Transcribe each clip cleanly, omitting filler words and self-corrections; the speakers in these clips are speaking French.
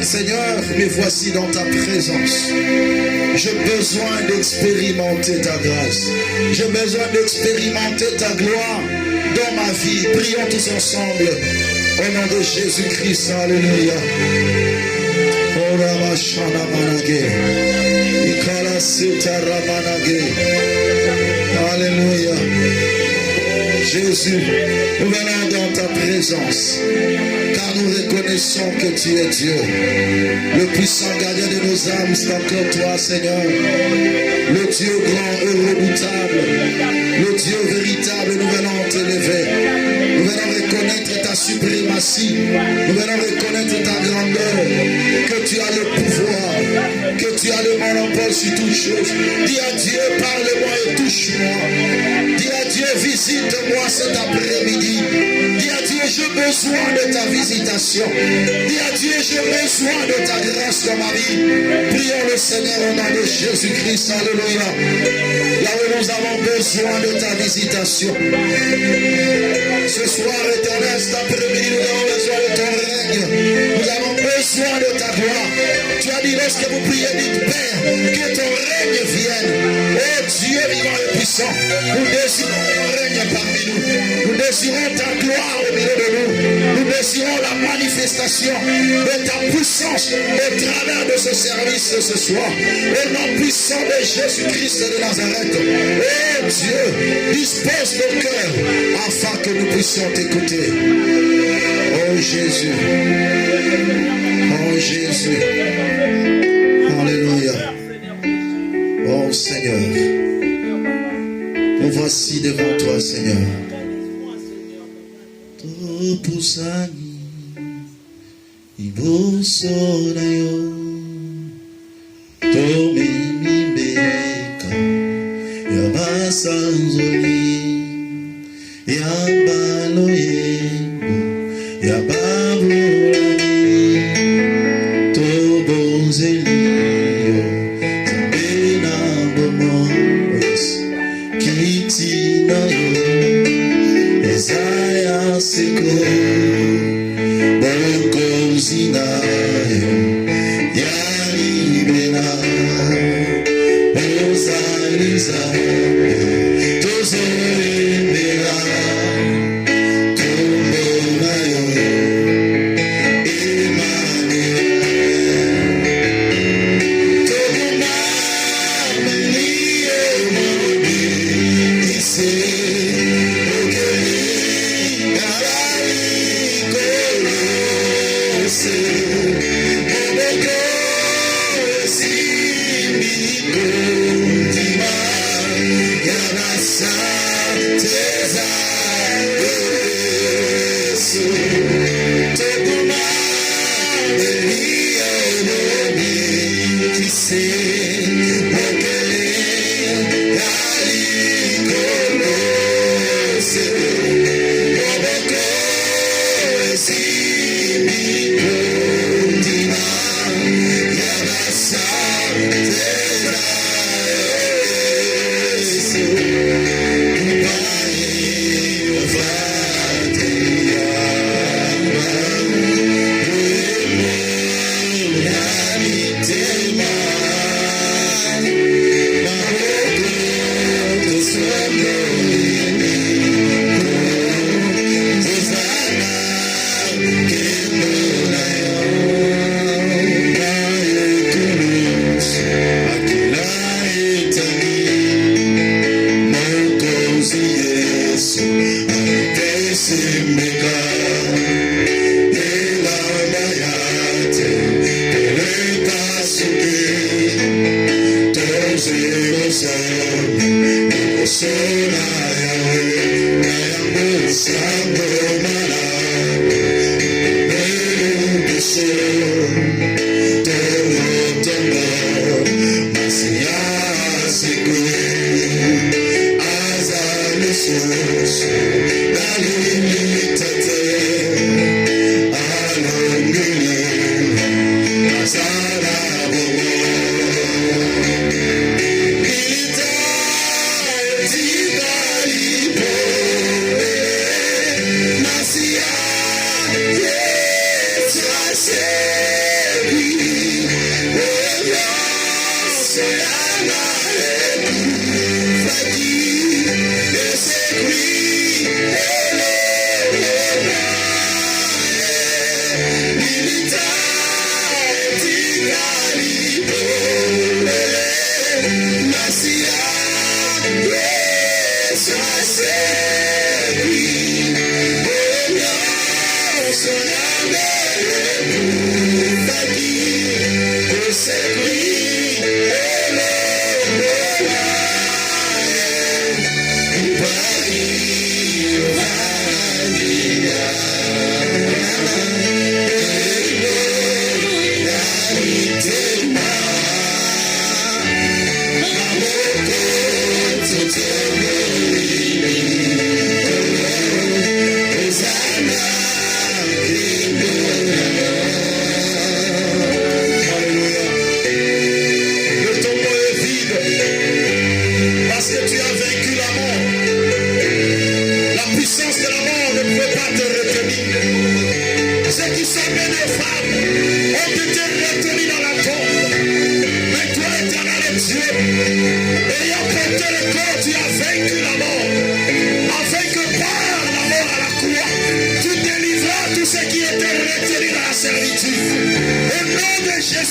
Seigneur, me voici dans ta présence. J'ai besoin d'expérimenter ta grâce. J'ai besoin d'expérimenter ta gloire dans ma vie. Prions tous ensemble au nom de Jésus-Christ. Alléluia. Alléluia. Jésus, nous venons dans ta présence. car nous reconnaissons que tu es Dieu. Le puissant gardien de nos âmes, c'est encore toi, Seigneur. Le Dieu grand et redoutable, le Dieu véritable, nous venons t'élever. Nous venons reconnaître ta suprématie. Nous venons reconnaître ta grandeur, que tu as le pouvoir, que tu as le monopole sur toutes choses. Dis à Dieu, parle-moi et touche-moi. Dis à Dieu, visite-moi cet après-midi. Dis à Dieu, j'ai besoin de ta visitation. Dis à Dieu, j'ai besoin de ta grâce dans ma vie. Prions le Seigneur au nom de Jésus-Christ. Alléluia. Là où nous avons besoin de ta visitation. Ce soir, éternel, cet après-midi, nous avons besoin de ton règne. Nous avons besoin de ta gloire. Tu as dit, lorsque vous priez, dites, Père, que ton règne vienne. Oh Dieu vivant et puissant, nous désirons ton règne parmi nous. Nous désirons ta gloire au milieu de nous. Nous désirons la manifestation de ta puissance au travers de ce service ce soir. Au nom puissant de Jésus-Christ de Nazareth. Oh Dieu, dispose nos cœurs afin que nous puissions t'écouter. Oh Jésus. Oh Jésus. Alléluia. Oh Seigneur. Nous voici devant toi, Seigneur. Topusani iboso na yo tomimibeka yabasanzoli yabalo yebo yababulani tobonzeliyo zabena bomos kitina yo Isaiah siko bokozinayo yaribena ozaliza tozolembela tombonayo Emmanuel tokomameliyo mobi ise Yeah.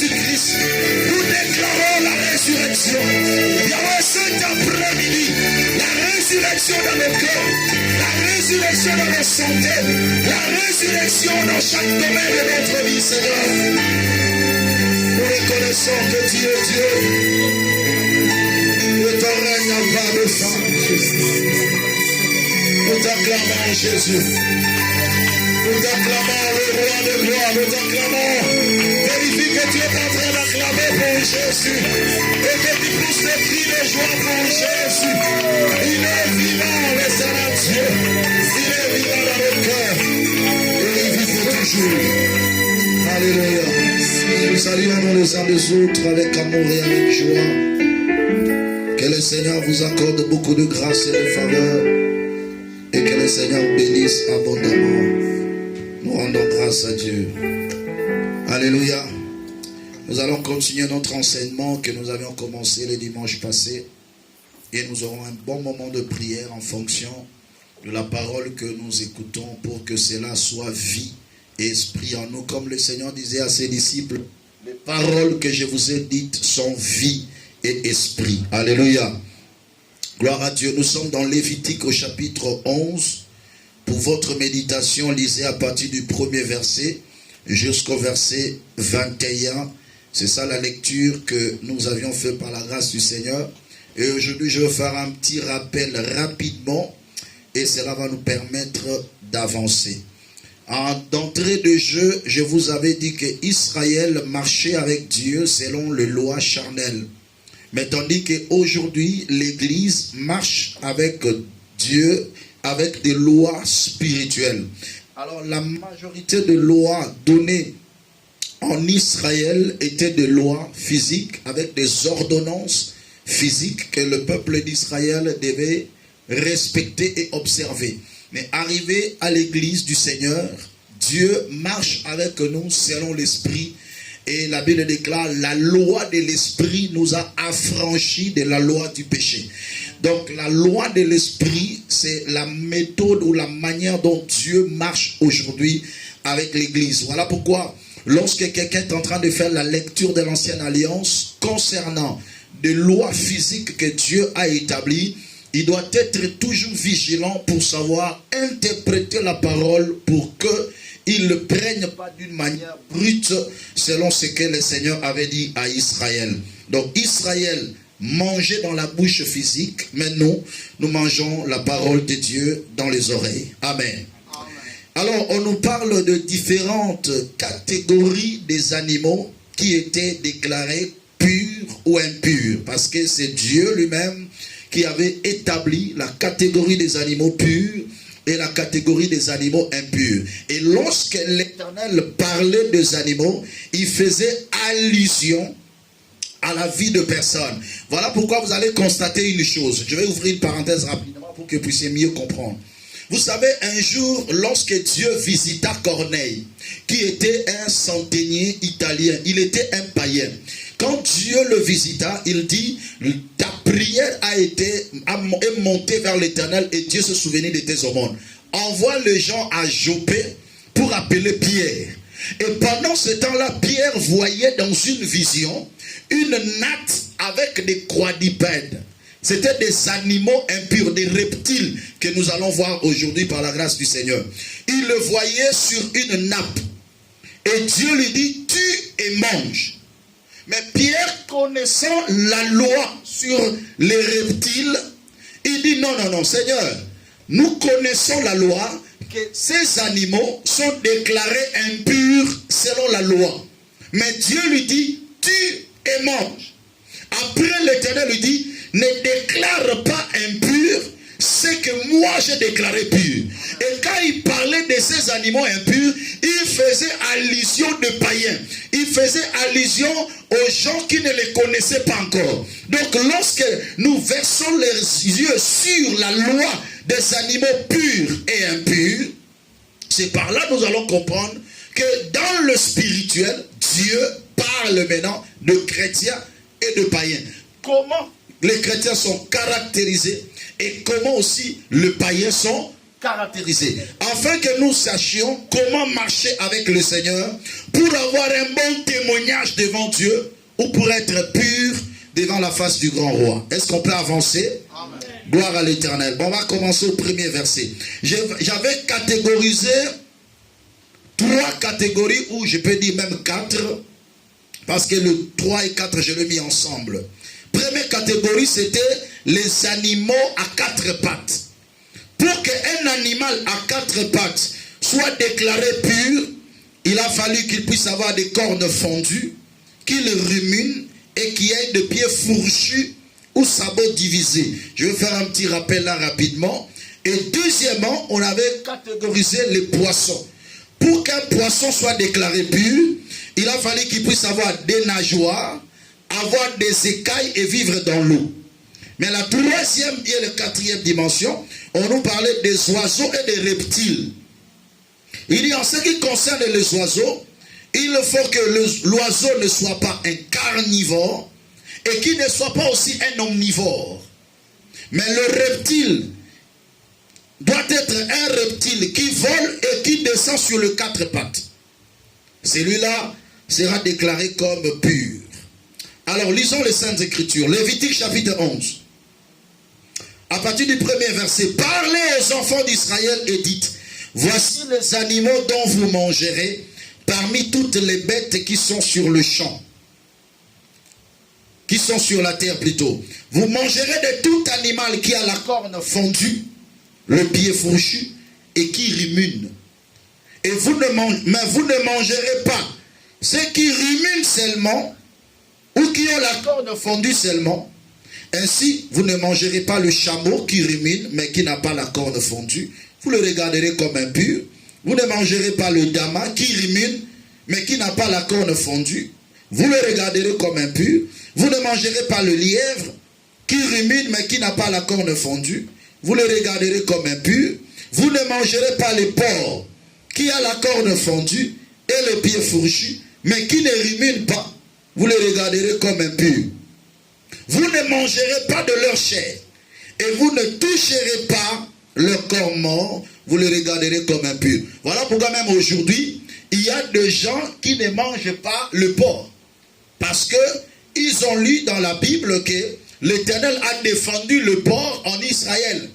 Jésus-Christ, nous déclarons la résurrection. Yahweh, cet après-midi, la résurrection dans nos cœurs, la résurrection dans nos santé, la résurrection dans chaque domaine de notre vie, Seigneur. Nous reconnaissons que tu es Dieu, que ton règne n'a pas de fin. Nous t'acclamons, Jésus. Nous t'acclamons, le roi de gloire. Nous t'acclamons. Vérifie que tu es en train d'acclamer pour Jésus. Et que tu pousses des cris de joie pour Jésus. Il est vivant, le Seigneur Dieu. Il est vivant dans le cœur. Et il vit pour toujours. Alléluia. Nous saluons les uns les autres avec amour et avec joie. Que le Seigneur vous accorde beaucoup de grâce et de faveur. Et que le Seigneur bénisse abondamment. Nous rendons grâce à Dieu. Alléluia. Nous allons continuer notre enseignement que nous avions commencé le dimanche passé. Et nous aurons un bon moment de prière en fonction de la parole que nous écoutons pour que cela soit vie et esprit en nous. Comme le Seigneur disait à ses disciples, les paroles que je vous ai dites sont vie et esprit. Alléluia. Gloire à Dieu. Nous sommes dans Lévitique au chapitre 11. Pour votre méditation, lisez à partir du premier verset jusqu'au verset 21. C'est ça la lecture que nous avions fait par la grâce du Seigneur. Et aujourd'hui, je vais faire un petit rappel rapidement et cela va nous permettre d'avancer. D'entrée de jeu, je vous avais dit que Israël marchait avec Dieu selon les lois charnelles. Mais tandis qu'aujourd'hui, l'Église marche avec Dieu, avec des lois spirituelles. Alors, la majorité des lois données en Israël étaient des lois physiques, avec des ordonnances physiques que le peuple d'Israël devait respecter et observer. Mais arrivé à l'Église du Seigneur, Dieu marche avec nous selon l'Esprit. Et la Bible déclare, la loi de l'Esprit nous a affranchis de la loi du péché. Donc la loi de l'Esprit, c'est la méthode ou la manière dont Dieu marche aujourd'hui avec l'Église. Voilà pourquoi, lorsque quelqu'un est en train de faire la lecture de l'Ancienne Alliance, concernant des lois physiques que Dieu a établies, il doit être toujours vigilant pour savoir interpréter la parole pour que il ne prenne pas d'une manière brute selon ce que le Seigneur avait dit à Israël. Donc Israël mangeait dans la bouche physique, mais nous mangeons la parole de Dieu dans les oreilles. Amen. Amen. Alors on nous parle de différentes catégories des animaux qui étaient déclarés purs ou impurs. Parce que c'est Dieu lui-même qui avait établi la catégorie des animaux purs et la catégorie des animaux impurs. Et lorsque l'Éternel parlait des animaux, il faisait allusion à la vie de personnes. Voilà pourquoi vous allez constater une chose. Je vais ouvrir une parenthèse rapidement pour que vous puissiez mieux comprendre. Vous savez, un jour, lorsque Dieu visita Corneille, qui était un centenier italien, il était un païen. Quand Dieu le visita, il dit, ta prière est montée vers l'Éternel et Dieu se souvenait de tes aumônes. Envoie les gens à Joppé pour appeler Pierre. Et pendant ce temps-là, Pierre voyait dans une vision une natte avec des quadrupèdes. C'était des animaux impurs, des reptiles que nous allons voir aujourd'hui par la grâce du Seigneur. Il le voyait sur une nappe. Et Dieu lui dit, tue et mange. Mais Pierre, connaissant la loi sur les reptiles, il dit non, Seigneur, nous connaissons la loi, que ces animaux sont déclarés impurs selon la loi. Mais Dieu lui dit, tue et mange. Après, l'Éternel lui dit, ne déclare pas impur ce que moi j'ai déclaré pur. Et quand il parlait de ces animaux impurs, il faisait allusion de païens. Il faisait allusion aux gens qui ne les connaissaient pas encore. Donc lorsque nous versons les yeux sur la loi des animaux purs et impurs, c'est par là que nous allons comprendre que dans le spirituel, Dieu parle maintenant de chrétiens et de païens. Comment les chrétiens sont caractérisés et comment aussi les païens sont caractérisé. Afin que nous sachions comment marcher avec le Seigneur pour avoir un bon témoignage devant Dieu ou pour être pur devant la face du grand roi. Est-ce qu'on peut avancer? Amen. Gloire à l'Éternel. Bon, on va commencer au premier verset. J'avais catégorisé 3 catégories, ou je peux dire même 4, parce que le 3 et 4, je l'ai mis ensemble. Première catégorie, c'était les animaux à 4 pattes. Pour qu'un animal à 4 pattes soit déclaré pur, il a fallu qu'il puisse avoir des cornes fondues, qu'il rumine et qu'il ait de pieds fourchus ou sabots divisés. Je vais faire un petit rappel là rapidement. Et deuxièmement, on avait catégorisé les poissons. Pour qu'un poisson soit déclaré pur, il a fallu qu'il puisse avoir des nageoires, avoir des écailles et vivre dans l'eau. Mais la troisième et la quatrième dimension, on nous parlait des oiseaux et des reptiles. Il dit en ce qui concerne les oiseaux, il faut que l'oiseau ne soit pas un carnivore et qu'il ne soit pas aussi un omnivore. Mais le reptile doit être un reptile qui vole et qui descend sur les 4 pattes. Celui-là sera déclaré comme pur. Alors lisons les Saintes Écritures. Lévitique chapitre 11. À partir du premier verset. Parlez aux enfants d'Israël et dites: voici les animaux dont vous mangerez parmi toutes les bêtes qui sont sur le champ. Qui sont sur la terre plutôt. Vous mangerez de tout animal qui a la corne fondue, le pied fourchu et qui rumine. Et vous ne mangerez pas ceux qui ruminent seulement ou qui ont la corne fondue seulement. Ainsi, vous ne mangerez pas le chameau qui rumine mais qui n'a pas la corne fondue. Vous le regarderez comme impur. Vous ne mangerez pas le dama qui rumine mais qui n'a pas la corne fondue. Vous le regarderez comme impur. Vous ne mangerez pas le lièvre qui rumine mais qui n'a pas la corne fondue. Vous le regarderez comme impur. Vous ne mangerez pas le porc qui a la corne fondue et le pied fourchu, mais qui ne rumine pas. Vous le regarderez comme impur. Vous ne mangerez pas de leur chair et vous ne toucherez pas leur corps mort. Vous le regarderez comme impur. Voilà pourquoi même aujourd'hui, il y a des gens qui ne mangent pas le porc. Parce que ils ont lu dans la Bible que l'Éternel a défendu le porc en Israël.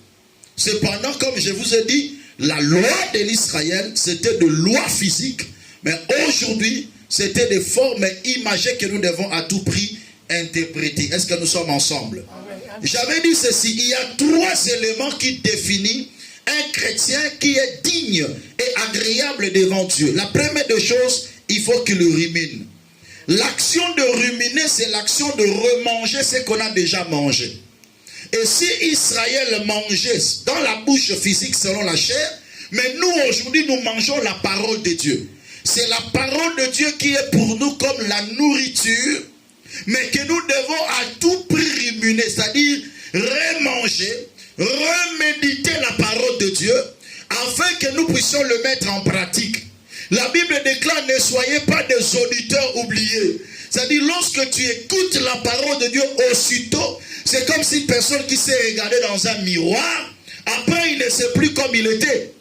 Cependant, comme je vous ai dit, la loi de l'Israël, c'était de loi physique. Mais aujourd'hui, c'était des formes imagées que nous devons à tout prix interpréter. Est-ce que nous sommes ensemble? J'avais dit ceci, il y a 3 éléments qui définissent un chrétien qui est digne et agréable devant Dieu. La première des choses, il faut qu'il rumine. L'action de ruminer, c'est l'action de remanger ce qu'on a déjà mangé. Et si Israël mangeait dans la bouche physique selon la chair, mais nous aujourd'hui nous mangeons la parole de Dieu. C'est la parole de Dieu qui est pour nous comme la nourriture, mais que nous devons à tout prix ruminer, c'est-à-dire remanger, reméditer la parole de Dieu, afin que nous puissions le mettre en pratique. La Bible déclare: ne soyez pas des auditeurs oubliés. C'est-à-dire, lorsque tu écoutes la parole de Dieu aussitôt, c'est comme si une personne qui s'est regardée dans un miroir, après il ne sait plus comme il était.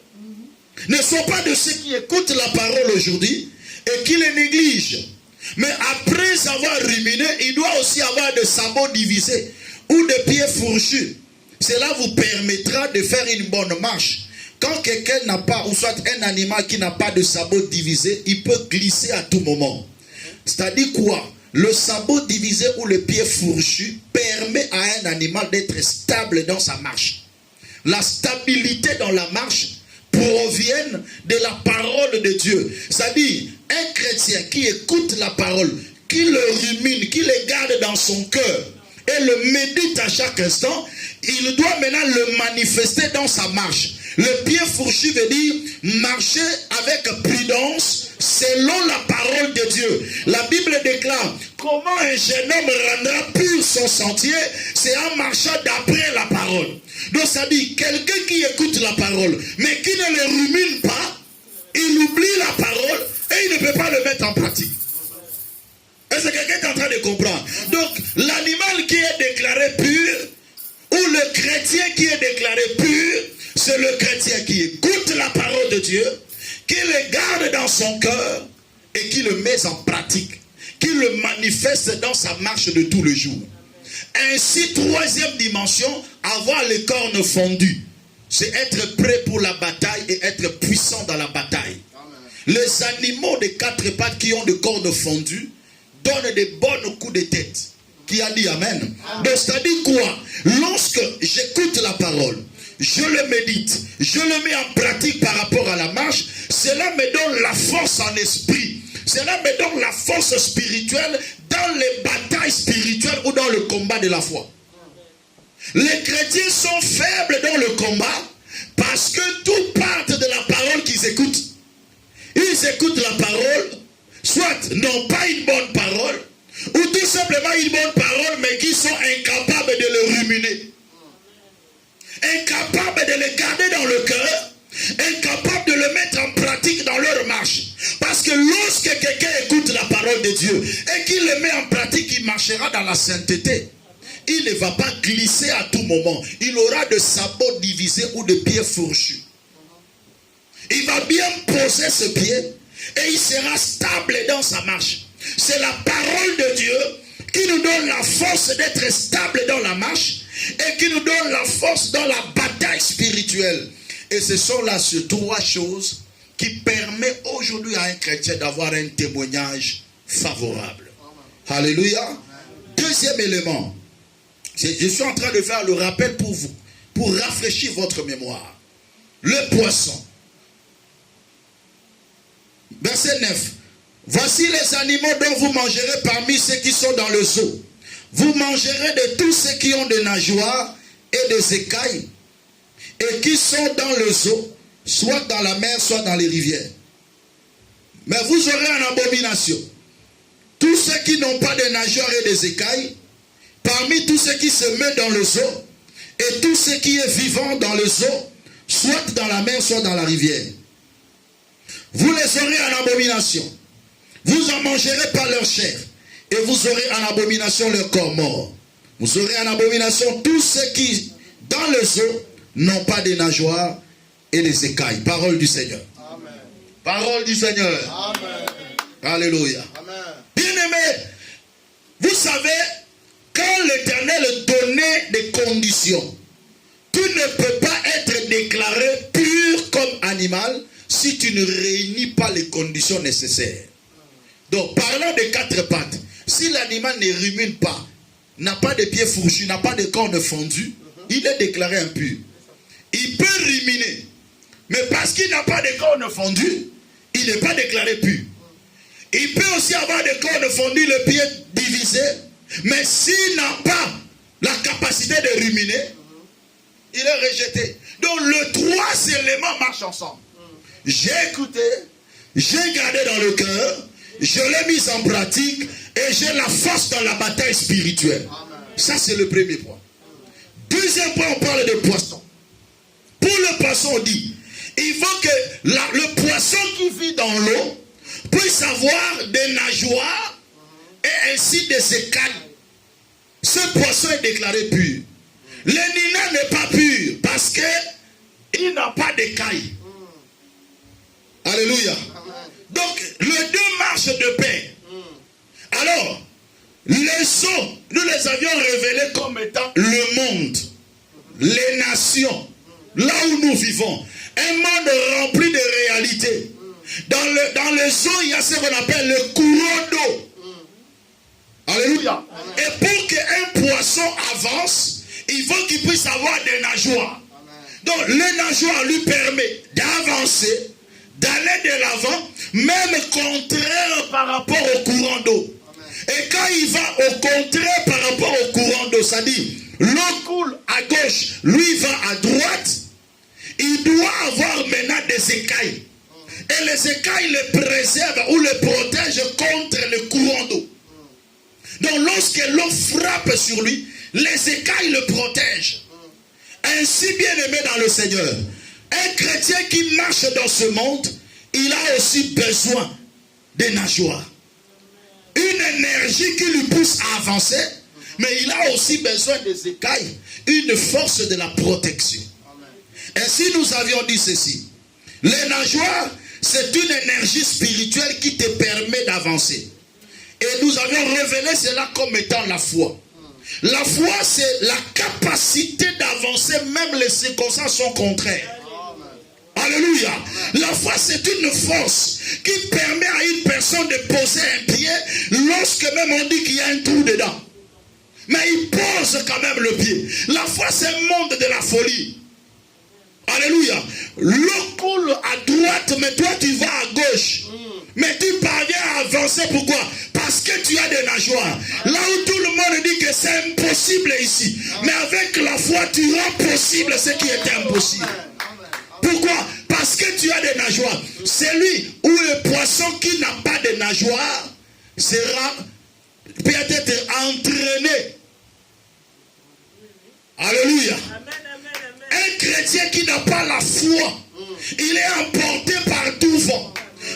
Ne sois pas de ceux qui écoutent la parole aujourd'hui et qui les négligent. Mais après avoir ruminé, il doit aussi avoir des sabots divisés ou des pieds fourchus. Cela vous permettra de faire une bonne marche. Quand quelqu'un n'a pas, ou soit un animal qui n'a pas de sabots divisés, il peut glisser à tout moment. C'est-à-dire quoi? Le sabot divisé ou le pied fourchu permet à un animal d'être stable dans sa marche. La stabilité dans la marche provient de la parole de Dieu. C'est-à-dire, un chrétien qui écoute la parole, qui le rumine, qui le garde dans son cœur et le médite à chaque instant, il doit maintenant le manifester dans sa marche. Le pied fourchu veut dire marcher avec prudence selon la parole de Dieu. La Bible déclare comment un jeune homme rendra pur son sentier, c'est en marchant d'après la parole. Donc ça dit quelqu'un qui écoute la parole mais qui ne le rumine pas, il oublie la parole et il ne peut pas le mettre en pratique. Est-ce que quelqu'un est en train de comprendre? Donc l'animal qui est déclaré pur ou le chrétien qui est déclaré pur, c'est le chrétien qui écoute la parole de Dieu, qui le garde dans son cœur et qui le met en pratique, qui le manifeste dans sa marche de tous les jours. Ainsi, troisième dimension, avoir les cornes fondues. C'est être prêt pour la bataille et être puissant dans la bataille. Amen. Les animaux de quatre pattes qui ont des cornes fondues donnent des bons coups de tête. Qui a dit Amen? Amen. Donc, c'est-à-dire quoi? Lorsque j'écoute la parole, je le médite, je le mets en pratique par rapport à la marche, cela me donne la force en esprit. Cela me donne la force spirituelle dans les batailles spirituelles ou dans le combat de la foi. Les chrétiens sont faibles dans le combat parce que tout part de la parole qu'ils écoutent. Ils écoutent la parole, soit n'ont pas une bonne parole, ou tout simplement une bonne parole, mais qui sont incapables de le ruminer. Incapables de le garder dans le cœur, incapables de le mettre en pratique dans leur marche. Parce que lorsque quelqu'un écoute la parole de Dieu et qu'il le met en pratique, il marchera dans la sainteté. Il ne va pas glisser à tout moment. Il aura de sabots divisés ou de pieds fourchus. Il va bien poser ce pied et il sera stable dans sa marche. C'est la parole de Dieu qui nous donne la force d'être stable dans la marche et qui nous donne la force dans la bataille spirituelle. Et ce sont là ces trois choses qui permettent aujourd'hui à un chrétien d'avoir un témoignage favorable. Alléluia. Deuxième élément. Je suis en train de faire le rappel pour vous, pour rafraîchir votre mémoire. Le poisson. Verset 9. Voici les animaux dont vous mangerez parmi ceux qui sont dans le zoo. Vous mangerez de tous ceux qui ont des nageoires et des écailles et qui sont dans le zoo, soit dans la mer, soit dans les rivières. Mais vous aurez en abomination tous ceux qui n'ont pas de nageoires et des écailles, parmi tous ceux qui se mettent dans le zoo, et tout ce qui est vivant dans le zoo, soit dans la mer, soit dans la rivière. Vous les aurez en abomination. Vous en mangerez par leur chair, et vous aurez en abomination leur corps mort. Vous aurez en abomination tous ceux qui, dans le zoo, n'ont pas de nageoires et des écailles. Parole du Seigneur. Amen. Parole du Seigneur. Amen. Alléluia. Amen. Bien-aimés, vous savez, quand l'Éternel donnait des conditions, tu ne peux pas être déclaré pur comme animal si tu ne réunis pas les conditions nécessaires. Donc, parlant de quatre pattes, si l'animal ne rumine pas, n'a pas de pieds fourchus, n'a pas de cornes fondues, il est déclaré impur. Il peut ruminer, mais parce qu'il n'a pas de cornes fondues, il n'est pas déclaré pur. Il peut aussi avoir des cornes fondues, le pied divisé, mais s'il n'a pas la capacité de ruminer, il est rejeté. Donc, les trois éléments marchent ensemble. J'ai écouté, j'ai gardé dans le cœur, je l'ai mis en pratique et j'ai la force dans la bataille spirituelle. Amen. Ça, c'est le premier point. Deuxième point, on parle de poisson. Pour le poisson, on dit, il faut que le poisson qui vit dans l'eau puisse avoir des nageoires et ainsi des écailles. Ce poisson est déclaré pur. Le nina n'est pas pur parce qu'il n'a pas d'écailles. Alléluia. Donc, les deux marchent de pair. Alors, les eaux, nous les avions révélés comme étant le monde, les nations, là où nous vivons. Un monde rempli de réalités. Dans les eaux, il y a ce qu'on appelle le courant d'eau. Alléluia. Et pour qu'un poisson avance, il faut qu'il puisse avoir des nageoires. Donc, les nageoires lui permettent d'avancer, d'aller de l'avant, même contraire par rapport au courant d'eau. Et quand il va au contraire par rapport au courant d'eau, c'est-à-dire l'eau coule à gauche, lui va à droite, il doit avoir maintenant des écailles. Et les écailles le préservent ou le protègent contre le courant d'eau. Donc lorsque l'eau frappe sur lui, les écailles le protègent. Ainsi, bien aimé dans le Seigneur, un chrétien qui marche dans ce monde, il a aussi besoin des nageoires. Une énergie qui lui pousse à avancer, mais il a aussi besoin des écailles, une force de la protection. Ainsi, nous avions dit ceci. Les nageoires, c'est une énergie spirituelle qui te permet d'avancer. Et nous avions révélé cela comme étant la foi. La foi, c'est la capacité d'avancer, même les circonstances sont contraires. Alléluia. La foi, c'est une force qui permet à une personne de poser un pied lorsque même on dit qu'il y a un trou dedans. Mais il pose quand même le pied. La foi, c'est un monde de la folie. Alléluia. L'eau coule à droite, mais toi tu vas à gauche. Mais tu parviens à avancer. Pourquoi? Parce que tu as des nageoires. Là où tout le monde dit que c'est impossible ici. Mais avec la foi, tu rends possible ce qui était impossible. Pourquoi? Parce que tu as des nageoires. Celui ou le poisson qui n'a pas de nageoires sera peut-être entraîné. Alléluia. Un chrétien qui n'a pas la foi, il est emporté par tout vent,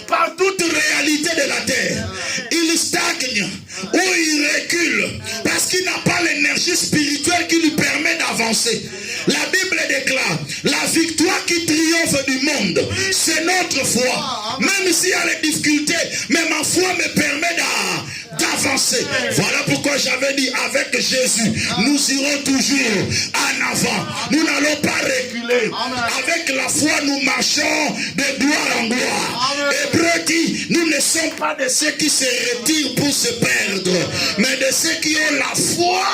par toute réalité de la terre. Il stagne ou il recule parce qu'il n'a pas l'énergie spirituelle qui lui permet d'avancer. La Bible déclare, la victoire qui triomphe du monde, c'est notre foi. Même s'il y a les difficultés, mais ma foi me permet d'avancer. Voilà pourquoi j'avais dit, avec Jésus, nous irons toujours en avant. Nous n'allons pas reculer. Avec la foi, nous marchons de gloire en gloire. Hébreu dit, nous ne sommes pas de ceux qui se retirent pour se perdre, mais de ceux qui ont la foi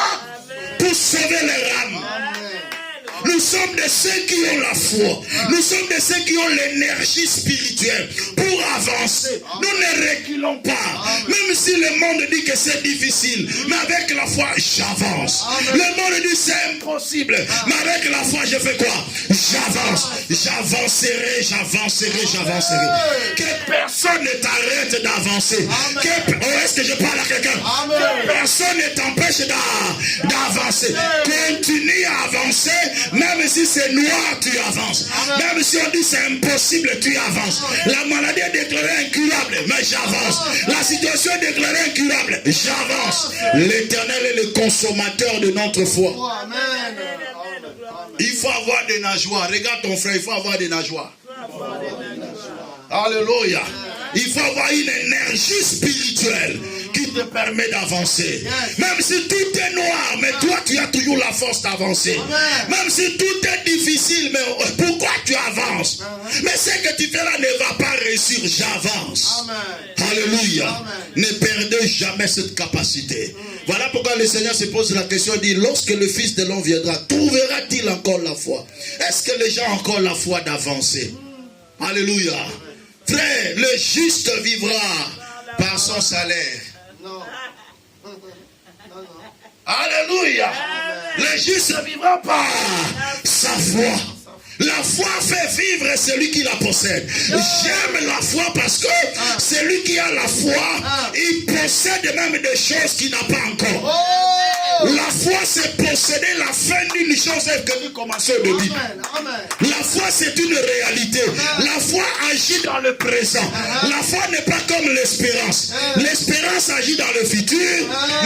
pour sauver leur âme. Nous sommes de ceux qui ont la foi. Nous sommes de ceux qui ont l'énergie spirituelle pour avancer. Nous ne reculons pas. Même si le monde dit que c'est difficile, mais avec la foi, j'avance. Le monde dit c'est impossible, mais avec la foi, je fais quoi? J'avance. J'avancerai, j'avancerai, j'avancerai. Que personne ne t'arrête d'avancer. Est-ce que je parle à quelqu'un? Que personne ne t'empêche d'avancer. Continue à avancer. Même si c'est noir, tu avances. Même si on dit c'est impossible, tu avances. La maladie est déclarée incurable, mais j'avance. La situation est déclarée incurable, j'avance. L'Éternel est le consommateur de notre foi. Il faut avoir des nageoires. Regarde ton frère, il faut avoir des nageoires. Alléluia. Il faut avoir une énergie spirituelle qui te permet d'avancer. Même si tout est noir, mais toi tu as toujours la force d'avancer. Même si tout est difficile, mais pourquoi tu avances? Mais ce que tu fais là ne va pas réussir, j'avance. Alléluia. Ne perdez jamais cette capacité. Voilà pourquoi le Seigneur se pose la question, dit, lorsque le Fils de l'homme viendra, trouvera-t-il encore la foi? Est-ce que les gens ont encore la foi d'avancer? Alléluia. Frère, le juste vivra par son salaire. Alléluia. Le juste vivra par sa foi. La foi fait vivre celui qui la possède. J'aime la foi parce que celui qui a la foi, il possède même des choses qu'il n'a pas encore. La foi, c'est posséder la fin d'une chose que nous commençons au début. La foi, c'est une réalité. La foi agit dans le présent. La foi n'est pas comme l'espérance. L'espérance agit dans le futur,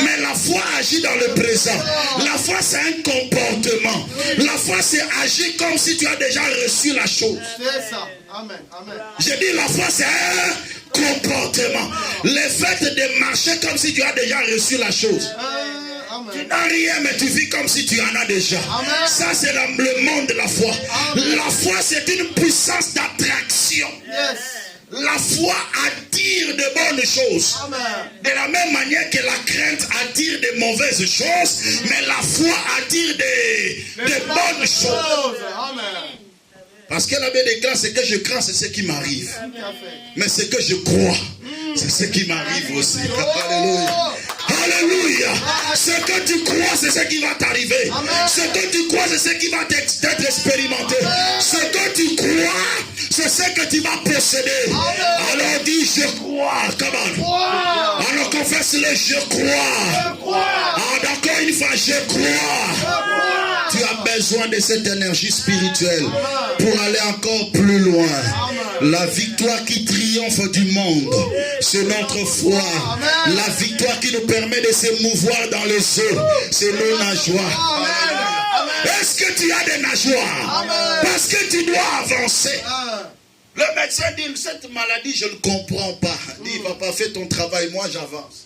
mais la foi agit dans le présent. La foi, c'est un comportement. La foi, c'est agir comme si tu as déjà reçu la chose. C'est ça. Amen. Amen. Je dis la foi, c'est un comportement. Le fait de marcher comme si tu as déjà reçu la chose. Tu n'as rien, mais tu vis comme si tu en as déjà. Amen. Ça, c'est le monde de la foi. Amen. La foi, c'est une puissance d'attraction. Yes. La foi attire de bonnes choses. Amen. De la même manière que la crainte attire de mauvaises choses, mais la foi attire de bonnes choses. Amen. Parce que la Bible déclare, ce que je crains, c'est ce qui m'arrive. Mais ce que je crois, c'est ce qui m'arrive aussi. Alléluia. Alléluia. Ce que tu crois, c'est ce qui va t'arriver. Ce que tu crois, c'est ce qui va t'être expérimenté. Ce que tu crois, c'est ce que tu vas posséder. Alors dis, je crois. Come on. Alors confesse-le, je crois. D'accord, une fois, je crois. Tu as besoin de cette énergie spirituelle pour aller encore plus loin. La victoire qui triomphe du monde, c'est notre foi. La victoire qui nous permet de se mouvoir dans les eaux, c'est nos nageoires. Est-ce que que tu as des nageoires. Amen. Parce que tu dois avancer. Le médecin dit, cette maladie, je ne comprends pas. Il dit, papa, fais ton travail, moi j'avance.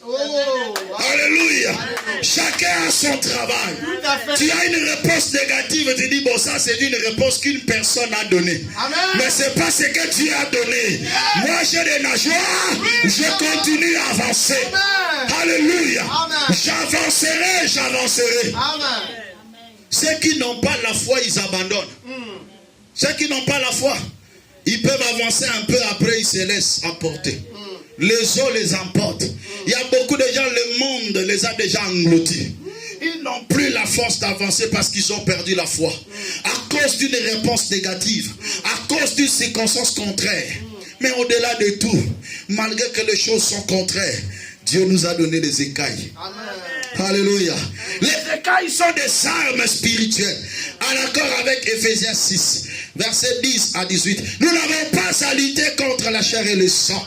Alléluia. Chacun a son travail. Tu as une réponse négative, tu dis, bon, ça c'est une réponse qu'une personne a donnée. Amen. Mais ce n'est pas ce que tu as donné. Moi j'ai des nageoires, je continue à avancer. Amen. Alléluia. J'avancerai, j'avancerai. Ceux qui n'ont pas la foi, ils abandonnent. Ceux qui n'ont pas la foi, ils peuvent avancer un peu, après ils se laissent emporter. Les eaux les emportent. Il y a beaucoup de gens, le monde les a déjà engloutis. Ils n'ont plus la force d'avancer parce qu'ils ont perdu la foi. À cause d'une réponse négative. À cause d'une circonstance contraire. Mais au-delà de tout, malgré que les choses sont contraires, Dieu nous a donné des écailles. Amen. Alléluia. Les écailles sont des armes spirituelles. En accord avec Ephésiens 6, versets 10 à 18. Nous n'avons pas à lutter contre la chair et le sang.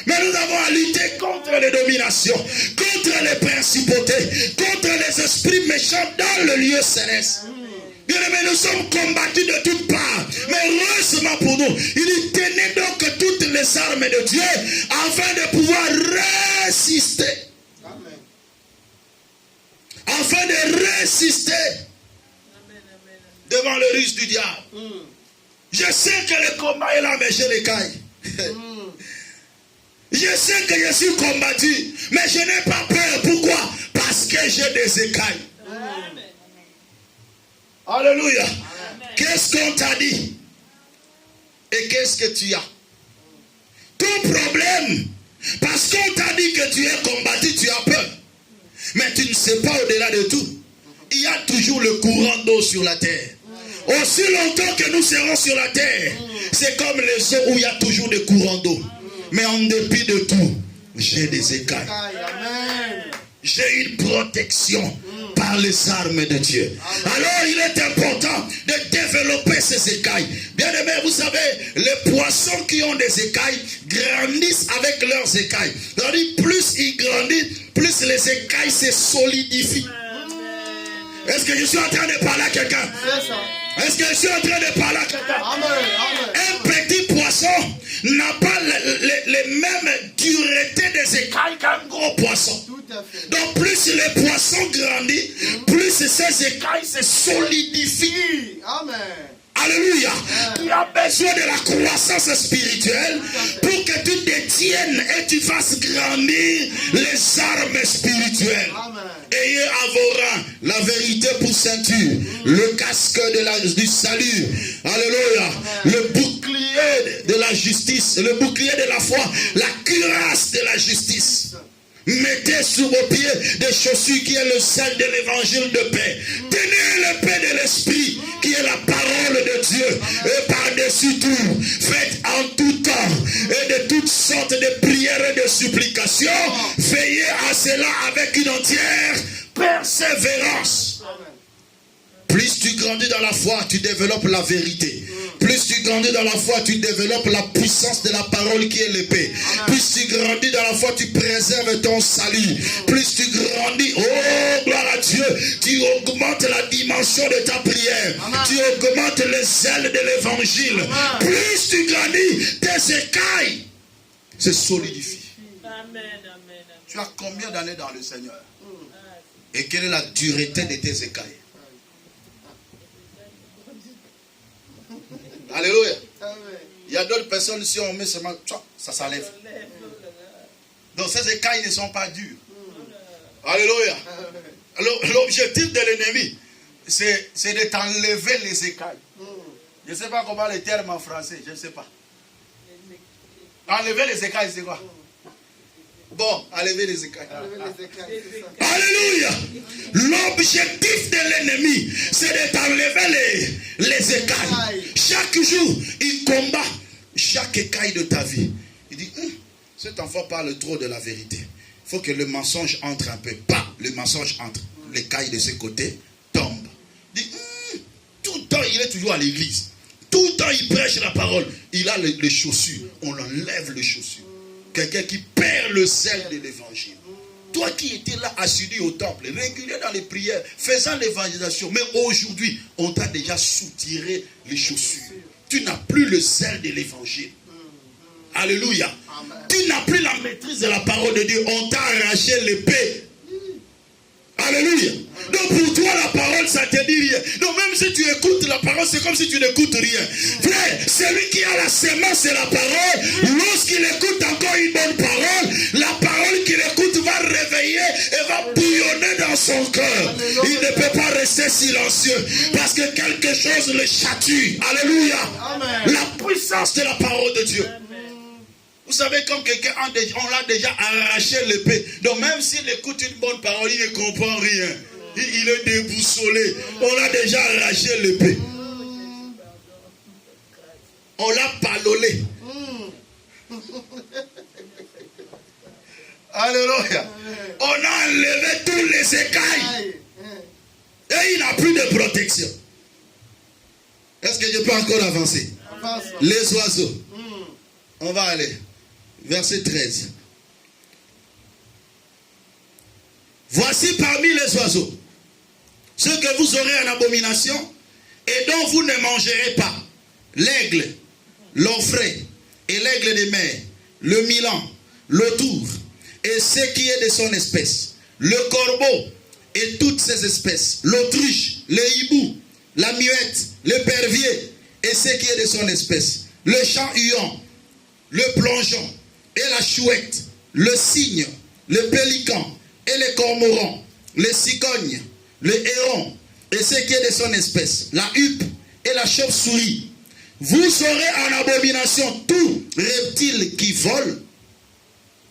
Mais nous avons à lutter contre les dominations, contre les principautés, contre les esprits méchants dans le lieu céleste. Bien aimé, nous sommes combattus de toutes parts. Mais heureusement pour nous, il dit, tenez donc toutes les armes de Dieu afin de pouvoir résister. Amen. Afin de résister devant le ruse du diable. Je sais que le combat est là, mais j'ai les cailles. Je sais que je suis combattu, mais je n'ai pas peur. Pourquoi? Parce que j'ai des écailles. Amen. Alléluia. Qu'est-ce qu'on t'a dit? Et qu'est-ce que tu as? Ton problème, parce qu'on t'a dit que tu es combattu, tu as peur. Mais tu ne sais pas au-delà de tout. Il y a toujours le courant d'eau sur la terre. Aussi longtemps que nous serons sur la terre, c'est comme les eaux où il y a toujours des courants d'eau. Mais en dépit de tout, j'ai des écailles. J'ai une protection par les armes de Dieu. Alors il est important de développer ces écailles. Bien aimé, vous savez, les poissons qui ont des écailles grandissent avec leurs écailles. C'est-à-dire, plus ils grandissent, plus les écailles se solidifient. Est-ce que je suis en train de parler à quelqu'un? Est-ce que je suis en train de parler à quelqu'un? Un petit poisson n'a pas les mêmes duretés des écailles qu'un gros poisson. Donc plus les poissons grandissent, plus ces écailles se solidifient. Amen. Alléluia. Tu as besoin de la croissance spirituelle pour que tu détiennes et tu fasses grandir les armes spirituelles. Amen. Ayez à vos rangs la vérité pour ceinture, le casque du salut. Alléluia. Le bouclier de la justice, le bouclier de la foi, la cuirasse de la justice. Mettez sous vos pieds des chaussures qui est le sel de l'évangile de paix. Tenez le paix de l'esprit qui est la parole de Dieu. Et par-dessus tout, faites en tout temps et de toutes sortes de prières et de supplications. Veillez à cela avec une entière persévérance. Plus tu grandis dans la foi, tu développes la vérité. Plus tu grandis dans la foi, tu développes la puissance de la parole qui est l'épée. Plus tu grandis dans la foi, tu préserves ton salut. Plus tu grandis, oh gloire à Dieu, tu augmentes la dimension de ta prière. Tu augmentes les ailes de l'évangile. Plus tu grandis, tes écailles se solidifient. Tu as combien d'années dans le Seigneur? Et quelle est la dureté de tes écailles? Alléluia. Il y a d'autres personnes, si on met seulement, ça s'enlève. Donc ces écailles ne sont pas dures. Alléluia. L'objectif de l'ennemi, c'est de t'enlever les écailles. Je ne sais pas comment le terme en français, je ne sais pas. Enlever les écailles, c'est quoi? Bon, enlever les écailles. Alléluia. L'objectif de l'ennemi, c'est de t'enlever les écailles. Chaque jour, il combat chaque écaille de ta vie. Il dit, cet enfant parle trop de la vérité. Il faut que le mensonge entre un peu. Pas, le mensonge entre. L'écaille de ce côté tombe. Il dit, tout le temps, il est toujours à l'église. Tout le temps, il prêche la parole. Il a les chaussures. On enlève les chaussures. Quelqu'un qui perd le sel de l'évangile. Toi qui étais là assidu au temple, régulier dans les prières, faisant l'évangélisation, mais aujourd'hui, on t'a déjà soutiré les chaussures. Tu n'as plus le zèle de l'évangile. Alléluia. Amen. Tu n'as plus la maîtrise de la parole de Dieu. On t'a arraché l'épée. Alléluia. Donc pour toi la parole ça te dit rien. Donc même si tu écoutes la parole, c'est comme si tu n'écoutes rien. Frère, celui qui a la sémence de la parole, lorsqu'il écoute encore une bonne parole, la parole qu'il écoute va réveiller et va bouillonner dans son cœur. Il ne peut pas rester silencieux parce que quelque chose le chatouille. Alléluia. Amen. La puissance de la parole de Dieu. Vous savez, quand quelqu'un on l'a déjà arraché l'épée. Donc même s'il écoute une bonne parole, il ne comprend rien. Il est déboussolé. On l'a déjà arraché l'épée. On l'a palolé. Alléluia. On a enlevé tous les écailles. Et il n'a plus de protection. Est-ce que je peux encore avancer? Les oiseaux. On va aller. Verset 13. Voici parmi les oiseaux ceux que vous aurez en abomination et dont vous ne mangerez pas: l'aigle, l'orfraie et l'aigle des mers, le milan, l'autour et ce qui est de son espèce, le corbeau et toutes ses espèces, l'autruche, le hibou, la muette, l'épervier et ce qui est de son espèce, le chat-huant, le plongeon et la chouette, le cygne, le pélican et le cormoran, le cigogne, le héron et ce qui est de son espèce, la huppe et la chauve-souris. Vous aurez en abomination tout reptile qui vole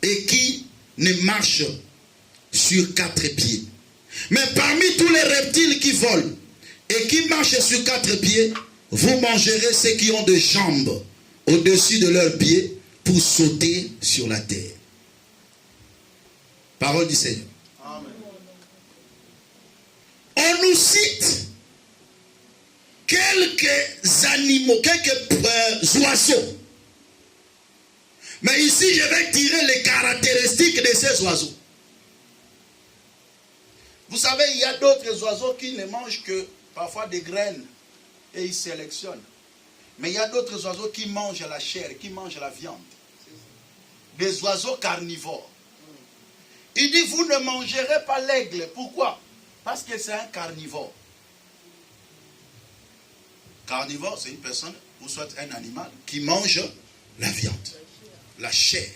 et qui ne marche sur 4 pieds. Mais parmi tous les reptiles qui volent et qui marchent sur 4 pieds, vous mangerez ceux qui ont des jambes au-dessus de leurs pieds pour sauter sur la terre. Parole du Seigneur. Amen. On nous cite quelques animaux, quelques oiseaux. Mais ici, je vais tirer les caractéristiques de ces oiseaux. Vous savez, il y a d'autres oiseaux qui ne mangent que parfois des graines et ils sélectionnent. Mais il y a d'autres oiseaux qui mangent la chair, qui mangent la viande. Des oiseaux carnivores. Il dit, vous ne mangerez pas l'aigle. Pourquoi? Parce que c'est un carnivore. Carnivore, c'est une personne, ou soit un animal, qui mange la viande, la chair.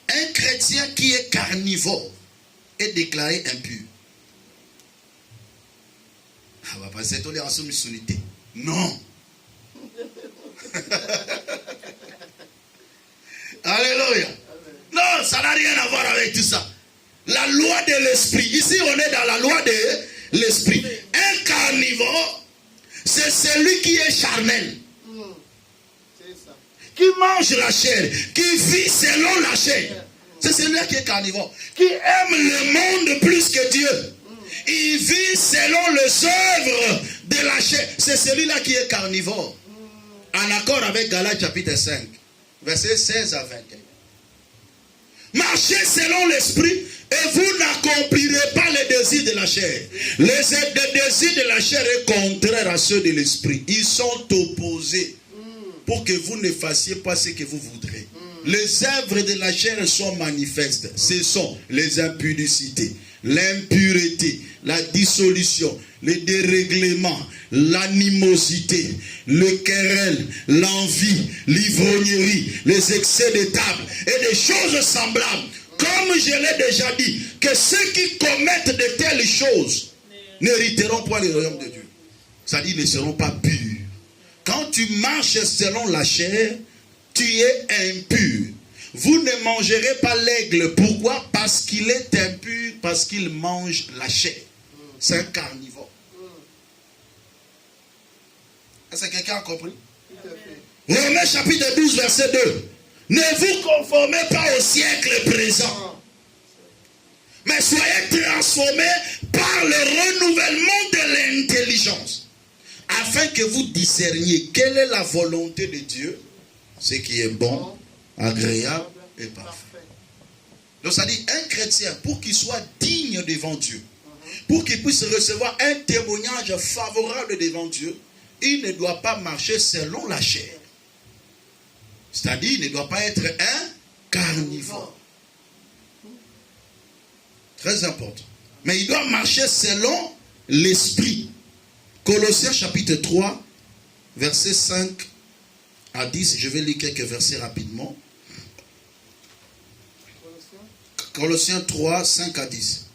Un chrétien qui est carnivore est déclaré impur. Ah, va passer tolérance musulité. Non. Alléluia. Non, ça n'a rien à voir avec tout ça. La loi de l'esprit. Ici, on est dans la loi de l'esprit. Un carnivore, c'est celui qui est charnel. Qui mange la chair. Qui vit selon la chair. C'est celui-là qui est carnivore. Qui aime le monde plus que Dieu. Il vit selon les œuvres de la chair. C'est celui-là qui est carnivore. En accord avec Galates chapitre 5. Versets 16 à 21. Marchez selon l'esprit et vous n'accomplirez pas les désirs de la chair. Les désirs de la chair sont contraires à ceux de l'esprit. Ils sont opposés pour que vous ne fassiez pas ce que vous voudrez. Les œuvres de la chair sont manifestes. Ce sont les impudicités, l'impureté, la dissolution, le dérèglement, l'animosité, le querelle, l'envie, l'ivrognerie, les excès de table et des choses semblables. Comme je l'ai déjà dit, que ceux qui commettent de telles choses n'hériteront pas le royaume de Dieu. C'est-à-dire ne seront pas purs. Quand tu marches selon la chair, tu es impur. Vous ne mangerez pas l'aigle. Pourquoi? Parce qu'il est impur, parce qu'il mange la chair. C'est un carnivore. Est-ce que quelqu'un a compris? Romains chapitre 12, verset 2. Ne vous conformez pas au siècle présent, mais soyez transformés par le renouvellement de l'intelligence, afin que vous discerniez quelle est la volonté de Dieu, ce qui est bon, agréable et parfait. Donc ça dit, un chrétien, pour qu'il soit digne devant Dieu, pour qu'il puisse recevoir un témoignage favorable devant Dieu, il ne doit pas marcher selon la chair. C'est-à-dire, il ne doit pas être un carnivore. Très important. Mais il doit marcher selon l'esprit. Colossiens chapitre 3, versets 5 à 10. Je vais lire quelques versets rapidement. Colossiens 3, 5 à 10.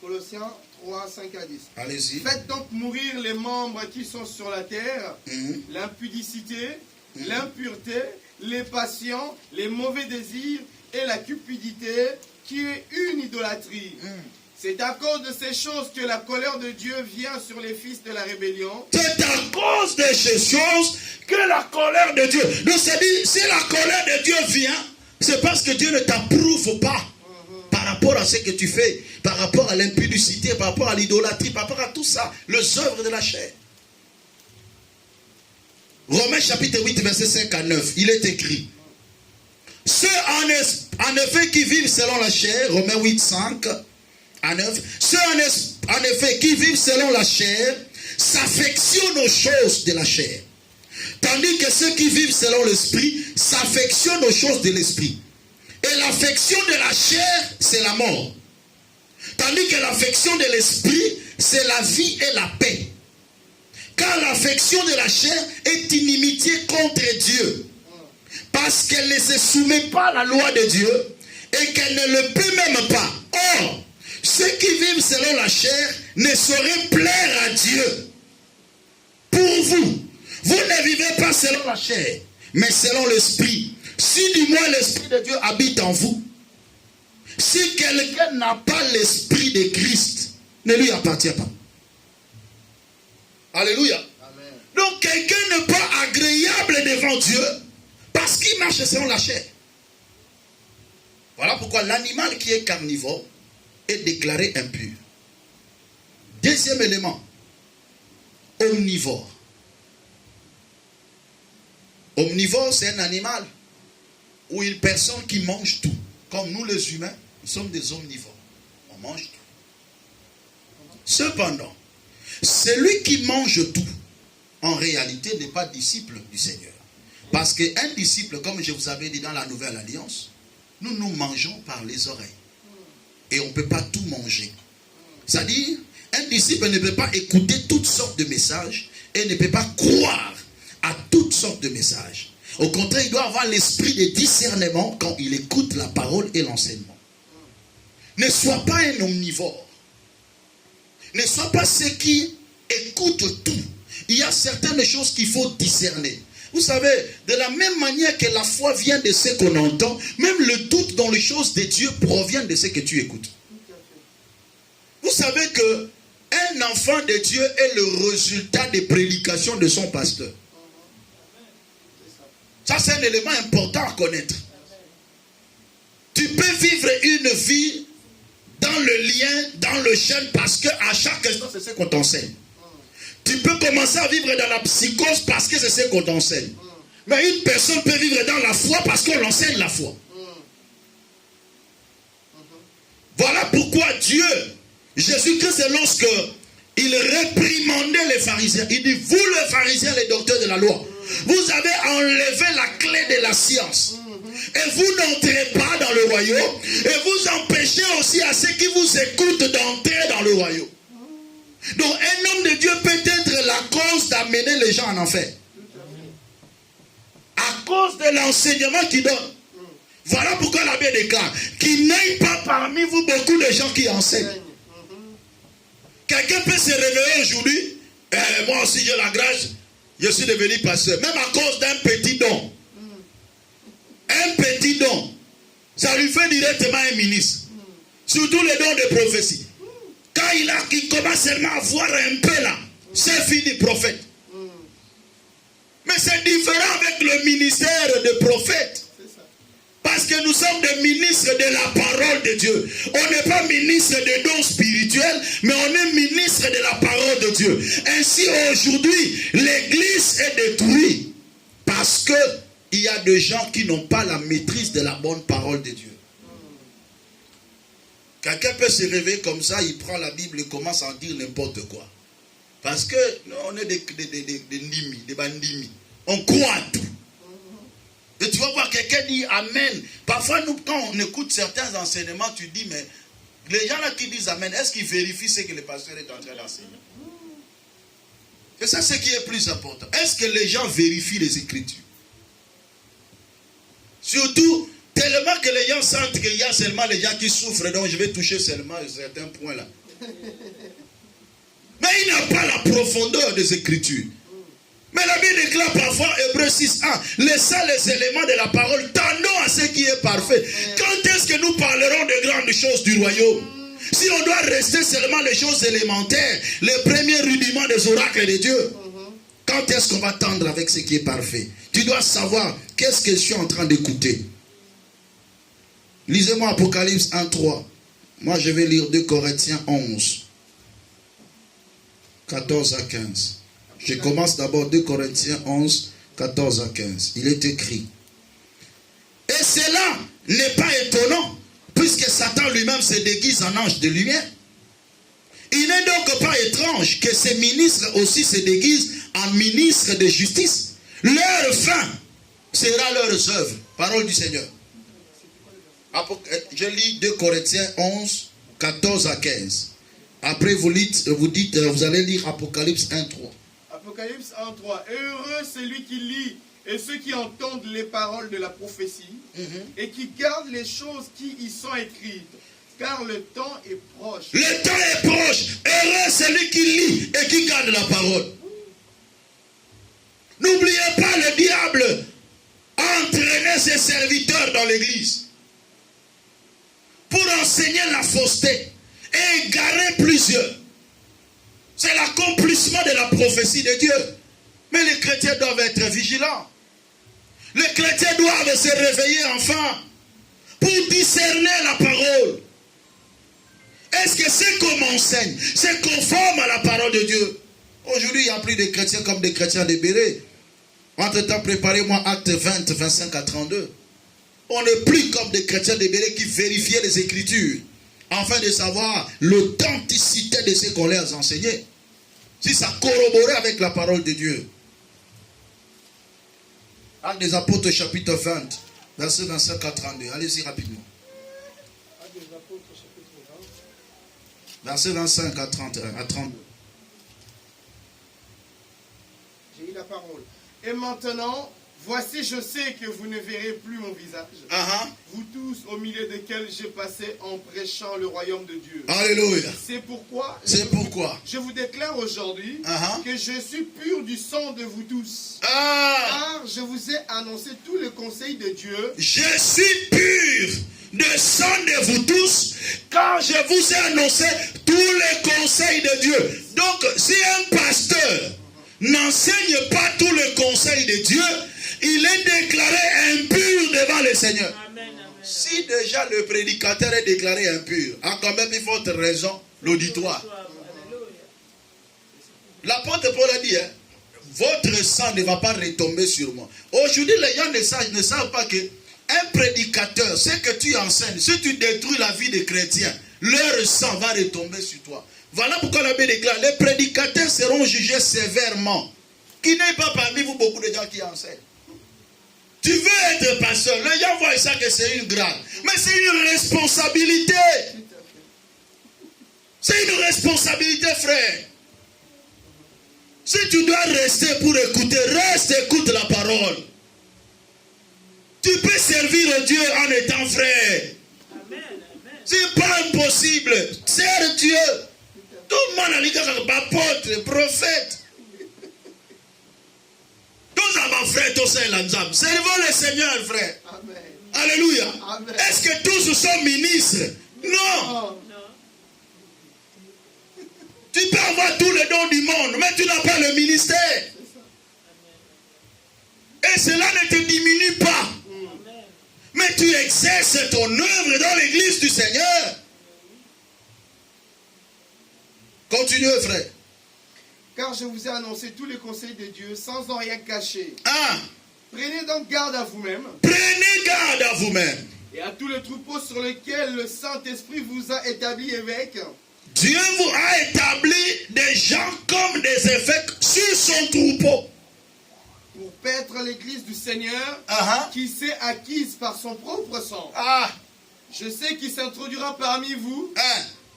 Colossiens 3, 5 à 10. Allez-y. Faites donc mourir les membres qui sont sur la terre, l'impudicité, l'impureté, les passions, les mauvais désirs et la cupidité, qui est une idolâtrie. C'est à cause de ces choses que la colère de Dieu vient sur les fils de la rébellion. C'est à cause de ces choses que la colère de Dieu. Donc c'est-à-dire, si la colère de Dieu vient, c'est parce que Dieu ne t'approuve pas par rapport à ce que tu fais, par rapport à l'impudicité, par rapport à l'idolâtrie, par rapport à tout ça, les œuvres de la chair. Romains chapitre 8, verset 5 à 9, il est écrit: ceux en effet qui vivent selon la chair, Romains 8, 5 à 9, ceux en effet qui vivent selon la chair s'affectionnent aux choses de la chair. Tandis que ceux qui vivent selon l'esprit s'affectionnent aux choses de l'esprit. Et l'affection de la chair, c'est la mort. Tandis que l'affection de l'esprit, c'est la vie et la paix. Car l'affection de la chair est inimitié contre Dieu. Parce qu'elle ne se soumet pas à la loi de Dieu et qu'elle ne le peut même pas. Or, ceux qui vivent selon la chair ne sauraient plaire à Dieu. Pour vous, vous ne vivez pas selon la chair, mais selon l'esprit. Si du moins l'esprit de Dieu habite en vous, si quelqu'un n'a pas l'esprit de Christ, ne lui appartient pas. Alléluia. Amen. Donc quelqu'un n'est pas agréable devant Dieu parce qu'il marche selon la chair. Voilà pourquoi l'animal qui est carnivore est déclaré impur. Deuxième élément, omnivore. Omnivore, c'est un animal ou une personne qui mange tout. Comme nous les humains, nous sommes des omnivores. On mange tout. Cependant, celui qui mange tout, en réalité, n'est pas disciple du Seigneur. Parce qu'un disciple, comme je vous avais dit dans la Nouvelle Alliance, nous mangeons par les oreilles. Et on ne peut pas tout manger. C'est-à-dire, un disciple ne peut pas écouter toutes sortes de messages et ne peut pas croire à toutes sortes de messages. Au contraire, il doit avoir l'esprit de discernement quand il écoute la parole et l'enseignement. Ne sois pas un omnivore. Ne sois pas ceux qui écoutent tout. Il y a certaines choses qu'il faut discerner. Vous savez, de la même manière que la foi vient de ce qu'on entend, même le doute dans les choses de Dieu provient de ce que tu écoutes. Vous savez que un enfant de Dieu est le résultat des prédications de son pasteur. Ça, c'est un élément important à connaître. Tu peux vivre une vie dans le lien, dans le chêne, parce qu'à chaque instant, c'est ce qu'on t'enseigne. Tu peux commencer à vivre dans la psychose parce que c'est ce qu'on t'enseigne. Mais une personne peut vivre dans la foi parce qu'on l'enseigne la foi. Voilà pourquoi Dieu, Jésus-Christ, lorsque il réprimandait les pharisiens, il dit: vous les pharisiens, les docteurs de la loi, vous avez enlevé la clé de la science. Et vous n'entrez pas dans le royaume. Et vous empêchez aussi à ceux qui vous écoutent d'entrer dans le royaume. Donc un homme de Dieu peut être la cause d'amener les gens en enfer. À cause de l'enseignement qu'il donne. Voilà pourquoi la Bible déclare qu'il n'y ait pas parmi vous beaucoup de gens qui enseignent. Quelqu'un peut se réveiller aujourd'hui. Moi aussi j'ai la grâce. Je suis devenu pasteur. Même à cause d'un petit don. Un petit don. Ça lui fait directement un ministre. Surtout les dons de prophétie. Quand il commence seulement à voir un peu là, c'est fini prophète. Mais c'est différent avec le ministère de prophète. Parce que nous sommes des ministres de la parole de Dieu. On n'est pas ministre de dons spirituels, mais on est ministre de la parole de Dieu. Ainsi aujourd'hui, l'église est détruite parce que il y a des gens qui n'ont pas la maîtrise de la bonne parole de Dieu. Quelqu'un peut se réveiller comme ça, il prend la Bible et commence à en dire n'importe quoi. Parce que nous, on est des nimi, des bandimi. On croit à tout. Et tu vas voir quelqu'un dire Amen. Parfois, nous, quand on écoute certains enseignements, tu dis, mais les gens là qui disent Amen, est-ce qu'ils vérifient ce que le pasteur est en train d'enseigner? Et ça, c'est ce qui est plus important. Est-ce que les gens vérifient les Écritures? Surtout, tellement que les gens sentent qu'il y a seulement les gens qui souffrent, donc je vais toucher seulement à certains points là. Mais il n'a pas la profondeur des Écritures. Mais la Bible déclare parfois, Hébreux 6:1, laissant les éléments de la parole, tendons à ce qui est parfait. Quand est-ce que nous parlerons des grandes choses du royaume? Si on doit rester seulement les choses élémentaires, les premiers rudiments des oracles de Dieu, quand est-ce qu'on va tendre avec ce qui est parfait? Tu dois savoir qu'est-ce que je suis en train d'écouter. Lisez-moi Apocalypse 1:3. Moi, je vais lire 2 Corinthiens 11, 14 à 15. Je commence d'abord 2 Corinthiens 11, 14 à 15. Il est écrit. Et cela n'est pas étonnant, puisque Satan lui-même se déguise en ange de lumière. Il n'est donc pas étrange que ses ministres aussi se déguisent en ministres de justice. Leur fin sera leurs œuvres. Parole du Seigneur. Je lis 2 Corinthiens 11, 14 à 15. Après vous allez lire Apocalypse 1:3. Apocalypse 1:3. Heureux celui qui lit et ceux qui entendent les paroles de la prophétie et qui gardent les choses qui y sont écrites, car le temps est proche. Le temps est proche. Heureux celui qui lit et qui garde la parole. N'oubliez pas, le diable a entraîné ses serviteurs dans l'église pour enseigner la fausseté et égarer plusieurs. C'est l'accomplissement de la prophétie de Dieu. Mais les chrétiens doivent être vigilants. Les chrétiens doivent se réveiller enfin pour discerner la parole. Est-ce que ce qu'on m'enseigne, c'est conforme à la parole de Dieu? Aujourd'hui, il n'y a plus de chrétiens comme des chrétiens libérés. Entre-temps, préparez-moi Actes 20, 25 à 32. On n'est plus comme des chrétiens libérés qui vérifiaient les Écritures afin de savoir l'authenticité de ce qu'on leur enseignait. Si ça corroborait avec la parole de Dieu. Actes des Apôtres, chapitre 20, verset 25 à 32. Allez-y rapidement. Actes des Apôtres, chapitre 20. Verset 25 à 32. J'ai eu la parole. Et maintenant, voici, je sais que vous ne verrez plus mon visage. Vous tous, au milieu desquels j'ai passé en prêchant le royaume de Dieu. Alléluia. C'est pourquoi je vous déclare aujourd'hui que je suis pur du sang de vous tous. Car je vous ai annoncé tout le conseil de Dieu. Je suis pur de sang de vous tous, car je vous ai annoncé tous les conseils de Dieu. Donc, si un pasteur n'enseigne pas tous les conseils de Dieu, il est déclaré impur devant le Seigneur. Amen, amen. Si déjà le prédicateur est déclaré impur, quand même il faut être raison, l'auditoire. L'apôtre Paul a dit, votre sang ne va pas retomber sur moi. Aujourd'hui, les gens ne savent pas que un prédicateur, ce que tu enseignes, si tu détruis la vie des chrétiens, leur sang va retomber sur toi. Voilà pourquoi la Bible déclare, les prédicateurs seront jugés sévèrement. Qu'il n'y ait pas parmi vous beaucoup de gens qui enseignent. Tu veux être pasteur, les gens voient ça que c'est une grâce. Mais c'est une responsabilité. C'est une responsabilité, frère. Si tu dois rester pour écouter, reste, écoute la parole. Tu peux servir Dieu en étant frère. Amen, amen. C'est pas impossible. Sers Dieu. Tout le monde a dit que apôtre, prophète. Tous les frères, tous les servons le Seigneur, frère. Amen. Alléluia. Amen. Est-ce que tous sont ministres? Non. Tu peux avoir tous les dons du monde, mais tu n'as pas le ministère. Et cela ne te diminue pas. Mais tu exerces ton œuvre dans l'église du Seigneur. Continuez, frère. Car je vous ai annoncé tous les conseils de Dieu sans en rien cacher. Prenez donc garde à vous-même. Prenez garde à vous-même. Et à tous les troupeaux sur lesquels le Saint-Esprit vous a établi évêque. Dieu vous a établi des gens comme des évêques sur son troupeau. Pour paître l'église du Seigneur, qui s'est acquise par son propre sang. Je sais qu'il s'introduira parmi vous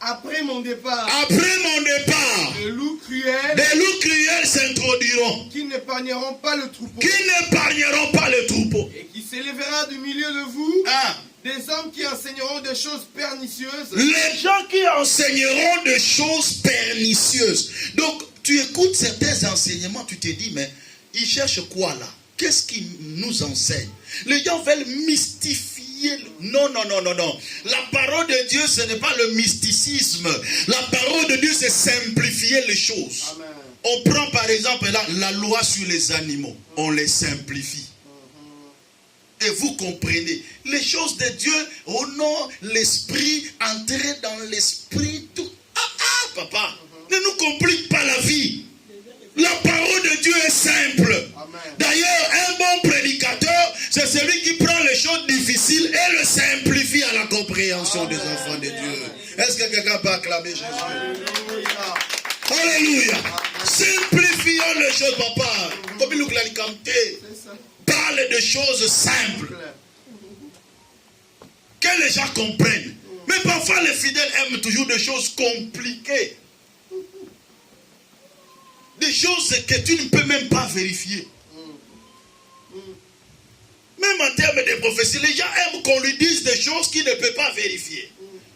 après mon départ. Après mon départ, Des loups cruels. des loups cruels s'introduiront. Qui n'épargneront pas le troupeau. Qui n'épargneront pas le troupeau. Et qui s'élèvera du milieu de vous. Des hommes qui enseigneront des choses pernicieuses. Les gens qui enseigneront des choses pernicieuses. Donc, tu écoutes certains enseignements, tu te dis, mais ils cherchent quoi là? Qu'est-ce qu'ils nous enseignent? Les gens veulent mystifier. Non, non, non, non, non. La parole de Dieu, ce n'est pas le mysticisme. La parole de Dieu, c'est simplifier les choses. Amen. On prend par exemple là, la loi sur les animaux. On les simplifie. Et vous comprenez, les choses de Dieu, oh non, l'esprit, entrer dans l'esprit, tout. Papa, ne nous complique pas la vie. La parole de Dieu est simple. D'ailleurs, un bon prédicateur, c'est celui qui prend les choses difficiles et le simplifie à la compréhension des enfants de Dieu. Est-ce que quelqu'un peut acclamer Jésus? Alléluia. Alléluia. Simplifions les choses, papa. Comme il nous l'a canté. Parle de choses simples. Que les gens comprennent. Mais parfois les fidèles aiment toujours des choses compliquées. Des choses que tu ne peux même pas vérifier. Même en termes de prophétie, les gens aiment qu'on lui dise des choses qu'il ne peut pas vérifier.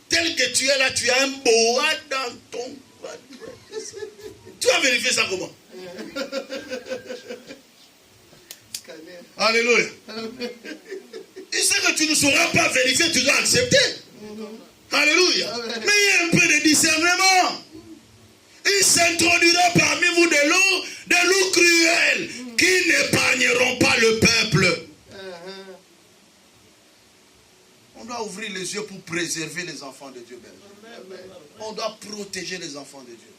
Tel que tu es là, tu as un boa dans ton... Tu vas vérifier ça comment? Alléluia. Il sait que tu ne sauras pas vérifier, tu dois accepter. Alléluia. Mais il y a un peu de discernement. Il s'introduira parmi vous des loups cruels qui n'épargneront pas le peuple. On doit ouvrir les yeux pour préserver les enfants de Dieu. On doit protéger les enfants de Dieu.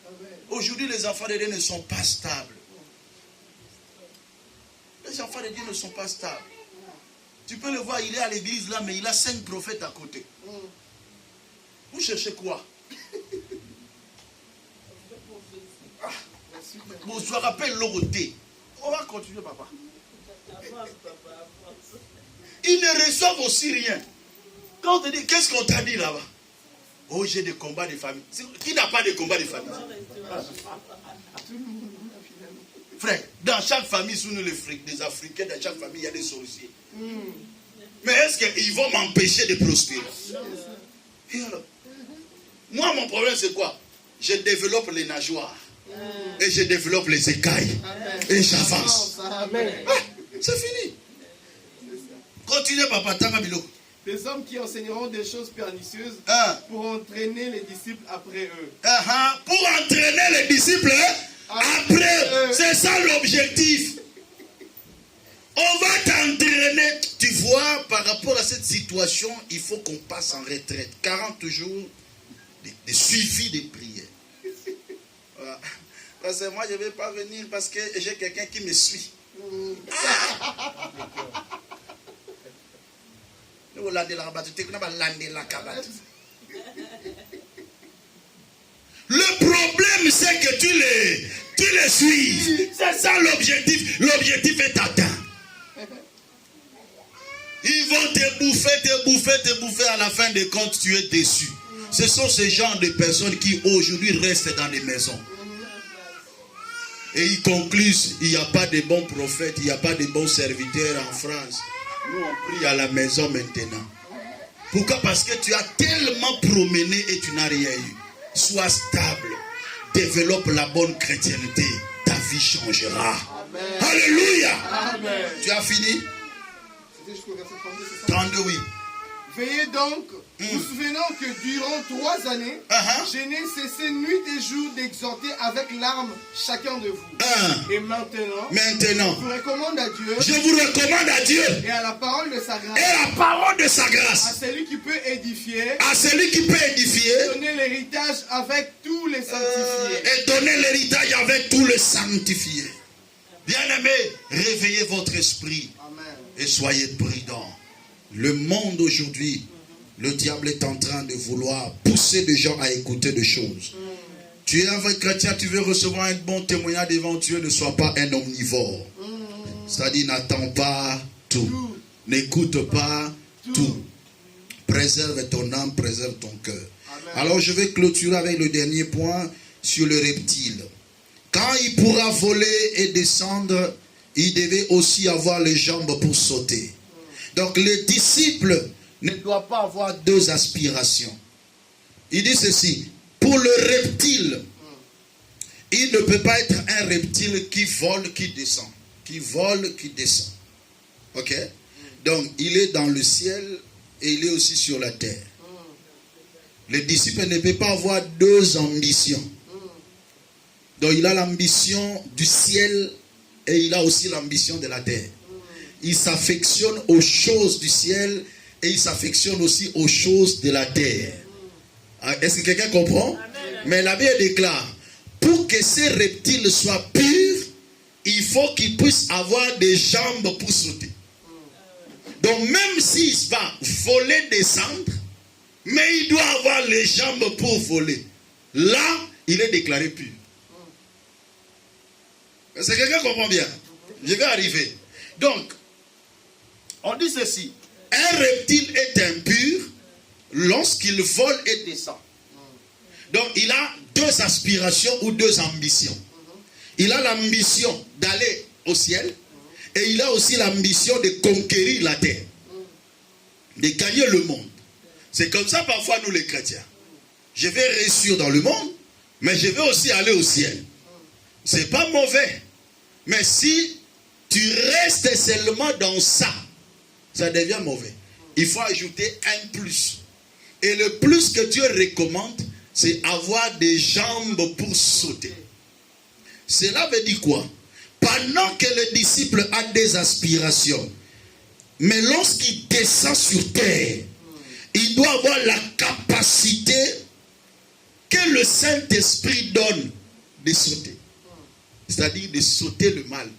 Aujourd'hui, les enfants de Dieu ne sont pas stables. Les enfants de Dieu ne sont pas stables. Tu peux le voir, il est à l'église là, mais il a 5 prophètes à côté. Vous cherchez quoi? Bon, je rappelle l'oroté. On va continuer, papa. Ils ne reçoivent aussi rien. Quand on te dit, qu'est-ce qu'on t'a dit là-bas? Oh, j'ai des combats de famille. Qui n'a pas de combats de famille? Frère, dans chaque famille, sous nous les Africains, dans chaque famille, il y a des sorciers. Mais est-ce qu'ils vont m'empêcher de prospérer? Et alors, moi, mon problème, c'est quoi? Je développe les nageoires. Et je développe les écailles. Et j'avance. C'est fini. Continuez, papa. Tamabilo. Des hommes qui enseigneront des choses pernicieuses pour entraîner les disciples après eux. Pour entraîner les disciples après eux. C'est ça l'objectif. On va t'entraîner. Tu vois, par rapport à cette situation, il faut qu'on passe en retraite. 40 jours de suivi des prières. Voilà. Parce que moi, je ne vais pas venir parce que j'ai quelqu'un qui me suit. Le problème, c'est que tu les suis. C'est ça l'objectif. L'objectif est atteint. Ils vont te bouffer. À la fin des comptes, tu es déçu. Ce sont ces genres de personnes qui aujourd'hui restent dans les maisons. Et ils concluent, il n'y a pas de bons prophètes, il n'y a pas de bons serviteurs en France. Nous, on prie à la maison maintenant. Pourquoi? Parce que tu as tellement promené et tu n'as rien eu. Sois stable. Développe la bonne chrétienté. Ta vie changera. Amen. Alléluia. Amen. Tu as fini? C'était jusqu'au verset 32, c'est ça? 32, oui. Veillez donc, vous souvenant que durant 3 années, je n'ai cessé nuit et jour d'exhorter avec larmes chacun de vous. Et maintenant, je vous recommande à Dieu. Et à la parole de sa grâce. À celui qui peut édifier. Donner l'héritage avec tous les sanctifiés. Bien-aimés, réveillez votre esprit. Amen. Et soyez prudents. Le monde aujourd'hui, le diable est en train de vouloir pousser les gens à écouter des choses. Tu es un vrai chrétien, tu veux recevoir un bon témoignage devant Dieu, ne sois pas un omnivore. C'est-à-dire, n'attends pas tout. N'écoute pas tout. Préserve ton âme, préserve ton cœur. Alors, je vais clôturer avec le dernier point sur le reptile. Quand il pourra voler et descendre, il devait aussi avoir les jambes pour sauter. Donc, les disciples ne doivent pas avoir deux aspirations. Il dit ceci. Pour le reptile, il ne peut pas être un reptile qui vole, qui descend. Qui vole, qui descend. Ok? Donc, il est dans le ciel et il est aussi sur la terre. Le disciple ne peut pas avoir deux ambitions. Donc, il a l'ambition du ciel et il a aussi l'ambition de la terre. Il s'affectionne aux choses du ciel et il s'affectionne aussi aux choses de la terre. Est-ce que quelqu'un comprend? Amen. Mais la Bible déclare, pour que ces reptiles soient purs, il faut qu'ils puissent avoir des jambes pour sauter. Donc même s'il va voler, descendre, mais il doit avoir les jambes pour voler. Là, il est déclaré pur. Est-ce que quelqu'un comprend bien? Je vais arriver. Donc, on dit ceci. Un reptile est impur lorsqu'il vole et descend. Donc, il a deux aspirations ou deux ambitions. Il a l'ambition d'aller au ciel et il a aussi l'ambition de conquérir la terre, de gagner le monde. C'est comme ça parfois nous les chrétiens. Je vais réussir dans le monde, mais je vais aussi aller au ciel. C'est pas mauvais. Mais si tu restes seulement dans ça, ça devient mauvais. Il faut ajouter un plus. Et le plus que Dieu recommande, c'est avoir des jambes pour sauter. Cela veut dire quoi? Pendant que le disciple a des aspirations, mais lorsqu'il descend sur terre, il doit avoir la capacité que le Saint-Esprit donne de sauter. C'est-à-dire de sauter le mal,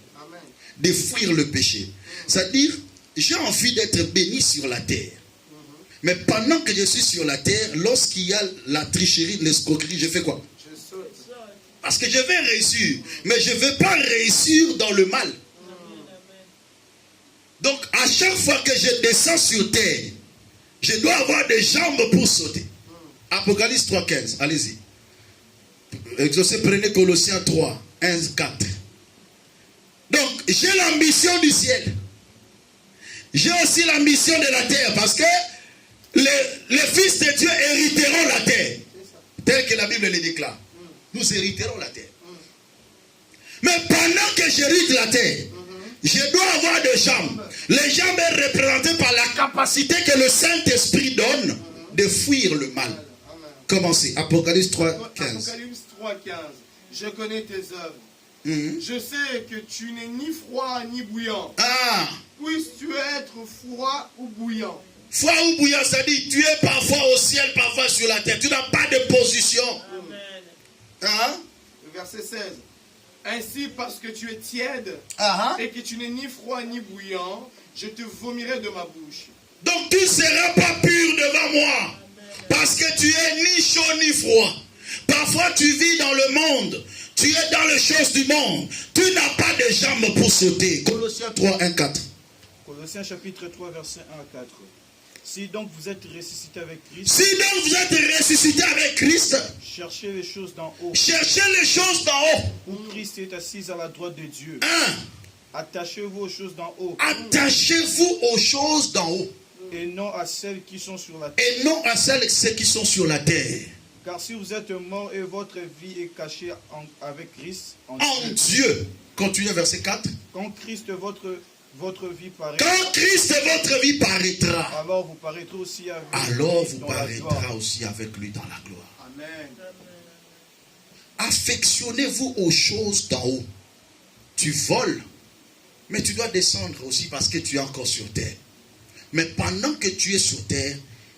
de fuir le péché. C'est-à-dire, j'ai envie d'être béni sur la terre. Mais pendant que je suis sur la terre, lorsqu'il y a la tricherie, l'escroquerie, je fais quoi? Je saute. Parce que je vais réussir. Mais je ne veux pas réussir dans le mal. Donc, à chaque fois que je descends sur terre, je dois avoir des jambes pour sauter. Apocalypse 3,15. Allez-y. Exaucez, prenez Colossiens 3, 1, 4. Donc, j'ai l'ambition du ciel. J'ai aussi l'ambition de la terre. Parce que les fils de Dieu hériteront la terre. Tel que la Bible le déclare. Nous hériterons la terre. Mais pendant que j'hérite la terre, je dois avoir des jambes. Les jambes sont représentées par la capacité que le Saint-Esprit donne de fuir le mal. Commencez. Apocalypse 3, 15. Apocalypse 3, 15. Je connais tes œuvres. Je sais que tu n'es ni froid ni bouillant. Puisses-tu être froid ou bouillant? Froid ou bouillant, c'est-à-dire tu es parfois au ciel, parfois sur la terre. Tu n'as pas de position. Amen. Le verset 16. Ainsi, parce que tu es tiède et que tu n'es ni froid ni bouillant, je te vomirai de ma bouche. Donc tu ne seras pas pur devant moi. Parce que tu es ni chaud ni froid. Parfois tu vis dans le monde. Tu es dans les choses du monde. Tu n'as pas de jambes pour sauter. Colossiens 3, 1, 4. Colossiens chapitre 3, verset 1 à 4. Si donc vous êtes ressuscité avec Christ. Si donc vous êtes ressuscité avec Christ. Cherchez les choses d'en haut. Cherchez les choses d'en haut. Où Christ est assis à la droite de Dieu. Attachez-vous aux choses d'en haut. Attachez-vous aux choses d'en haut. Et non à celles qui sont sur la terre. Et non à celles qui sont sur la terre. Car si vous êtes mort et votre vie est cachée avec Christ en Dieu. Continuez verset 4. Quand Christ votre vie paraîtra. Quand Christ votre vie paraîtra. Alors vous paraîtrez aussi avec lui. Alors vous paraîtrez aussi avec lui dans la gloire. Amen. Affectionnez-vous aux choses d'en haut. Tu voles, mais tu dois descendre aussi parce que tu es encore sur terre. Mais pendant que tu es sur terre,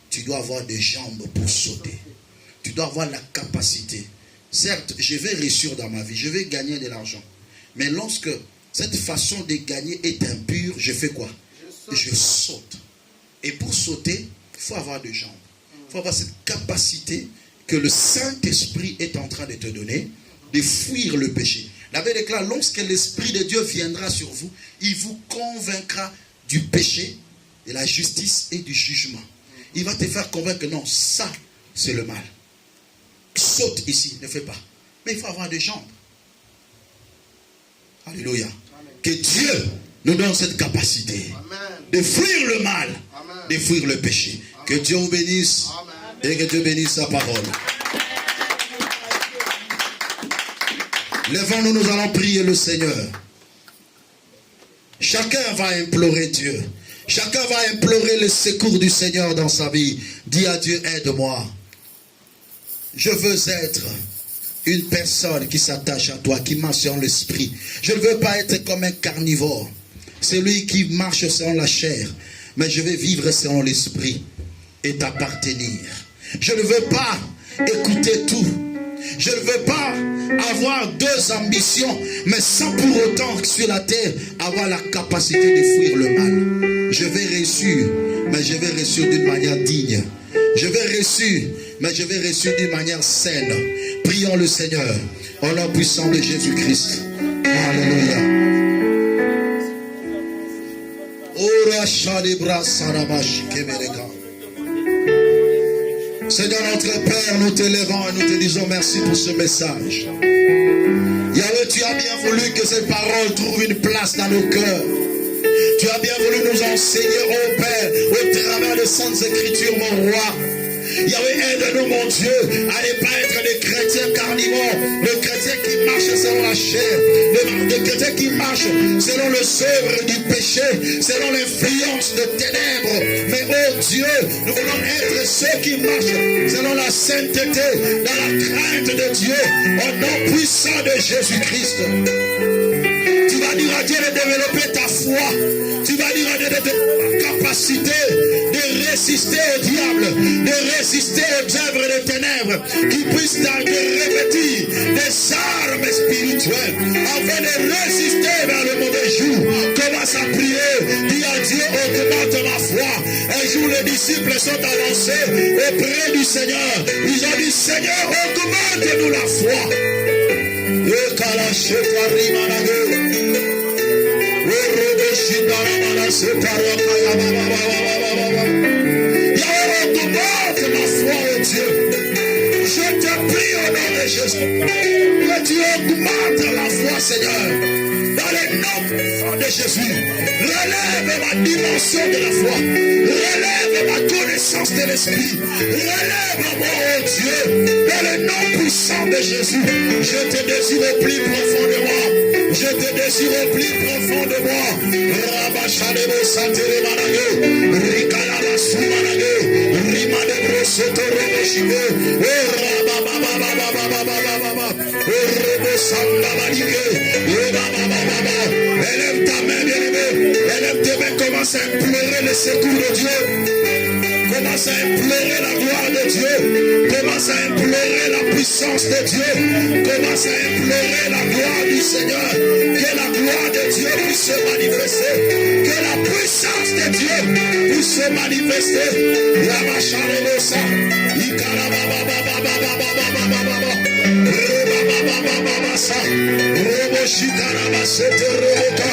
tu dois avoir des jambes pour sauter. Tu dois avoir la capacité. Certes, je vais réussir dans ma vie, je vais gagner de l'argent. Mais lorsque cette façon de gagner est impure, je fais quoi? je saute. Et pour sauter, il faut avoir des jambes. Il faut avoir cette capacité que le Saint-Esprit est en train de te donner, de fuir le péché. La Bible déclare, lorsque l'Esprit de Dieu viendra sur vous, il vous convaincra du péché, de la justice et du jugement. Il va te faire convaincre que non, ça, c'est le mal. Saute ici, ne fais pas. Mais il faut avoir des jambes. Alléluia. Que Dieu nous donne cette capacité de fuir le mal, de fuir le péché. Que Dieu vous bénisse et que Dieu bénisse sa parole. Levons-nous, nous allons prier le Seigneur. Chacun va implorer Dieu. Chacun va implorer le secours du Seigneur dans sa vie. Dis à Dieu, aide-moi. Je veux être une personne qui s'attache à toi, qui marche selon l'esprit. Je ne veux pas être comme un carnivore. Celui qui marche selon la chair. Mais je vais vivre selon l'esprit et t'appartenir. Je ne veux pas écouter tout. Je ne veux pas avoir deux ambitions, mais sans pour autant sur la terre avoir la capacité de fuir le mal. Je vais réussir, mais je vais réussir d'une manière digne. Je vais réussir, mais je vais réussir d'une manière saine. Prions le Seigneur au nom puissant de Jésus-Christ. Alléluia. Seigneur notre Père, nous t'élevons et nous te disons merci pour ce message. Yahweh, tu as bien voulu que cette parole trouve une place dans nos cœurs. Tu as bien voulu nous enseigner, ô Père, au travers des saintes écritures, mon roi. Yahweh, aide-nous, mon Dieu, à ne pas être des chrétiens carnivores, des chrétiens qui marchent selon la chair, des chrétiens qui marchent selon le sœuvre du péché, selon l'influence de ténèbres. Mais, oh Dieu, nous voulons être ceux qui marchent selon la sainteté, dans la crainte de Dieu, au nom puissant de Jésus-Christ. Tu vas dire à Dieu de développer ta foi. Tu vas dire à Dieu de développer ta capacité de résister au diable, de résister aux œuvres des ténèbres, qui puissent te revêtir des armes spirituelles, afin de résister vers le mauvais jour. Commence à prier, dis à Dieu, augmente ma foi. Un jour, les disciples sont avancés auprès du Seigneur. Ils ont dit, Seigneur, augmente-nous la foi. Augmente ma foi, oh Dieu. Je te prie au nom de Jésus que tu augmentes la foi, Seigneur, dans le nom puissant de Jésus. Relève ma dimension de la foi, relève ma connaissance de l'esprit, relève-moi, oh Dieu, dans le nom puissant de Jésus. Je te désire au plus profond de moi. Je te désire au plus profond de moi. Rabachanebo Santere Manage, Rikalaba Sumanage, Rimade Brosoto Rebeshige, Rabababababababababa, Rebo Sanda Malige, élève ta main, bien-aimé, élève tes mains, commence à implorer le secours de Dieu. Commence à implorer la gloire de Dieu. Commence à implorer la puissance de Dieu. Commence à implorer la gloire du Seigneur. Que la gloire de Dieu puisse se manifester. Que la puissance de Dieu puisse se manifester. Rabachanebosa. Ikarababababababababababa. Rebabababababasa. Roboshikarabasete rebeka.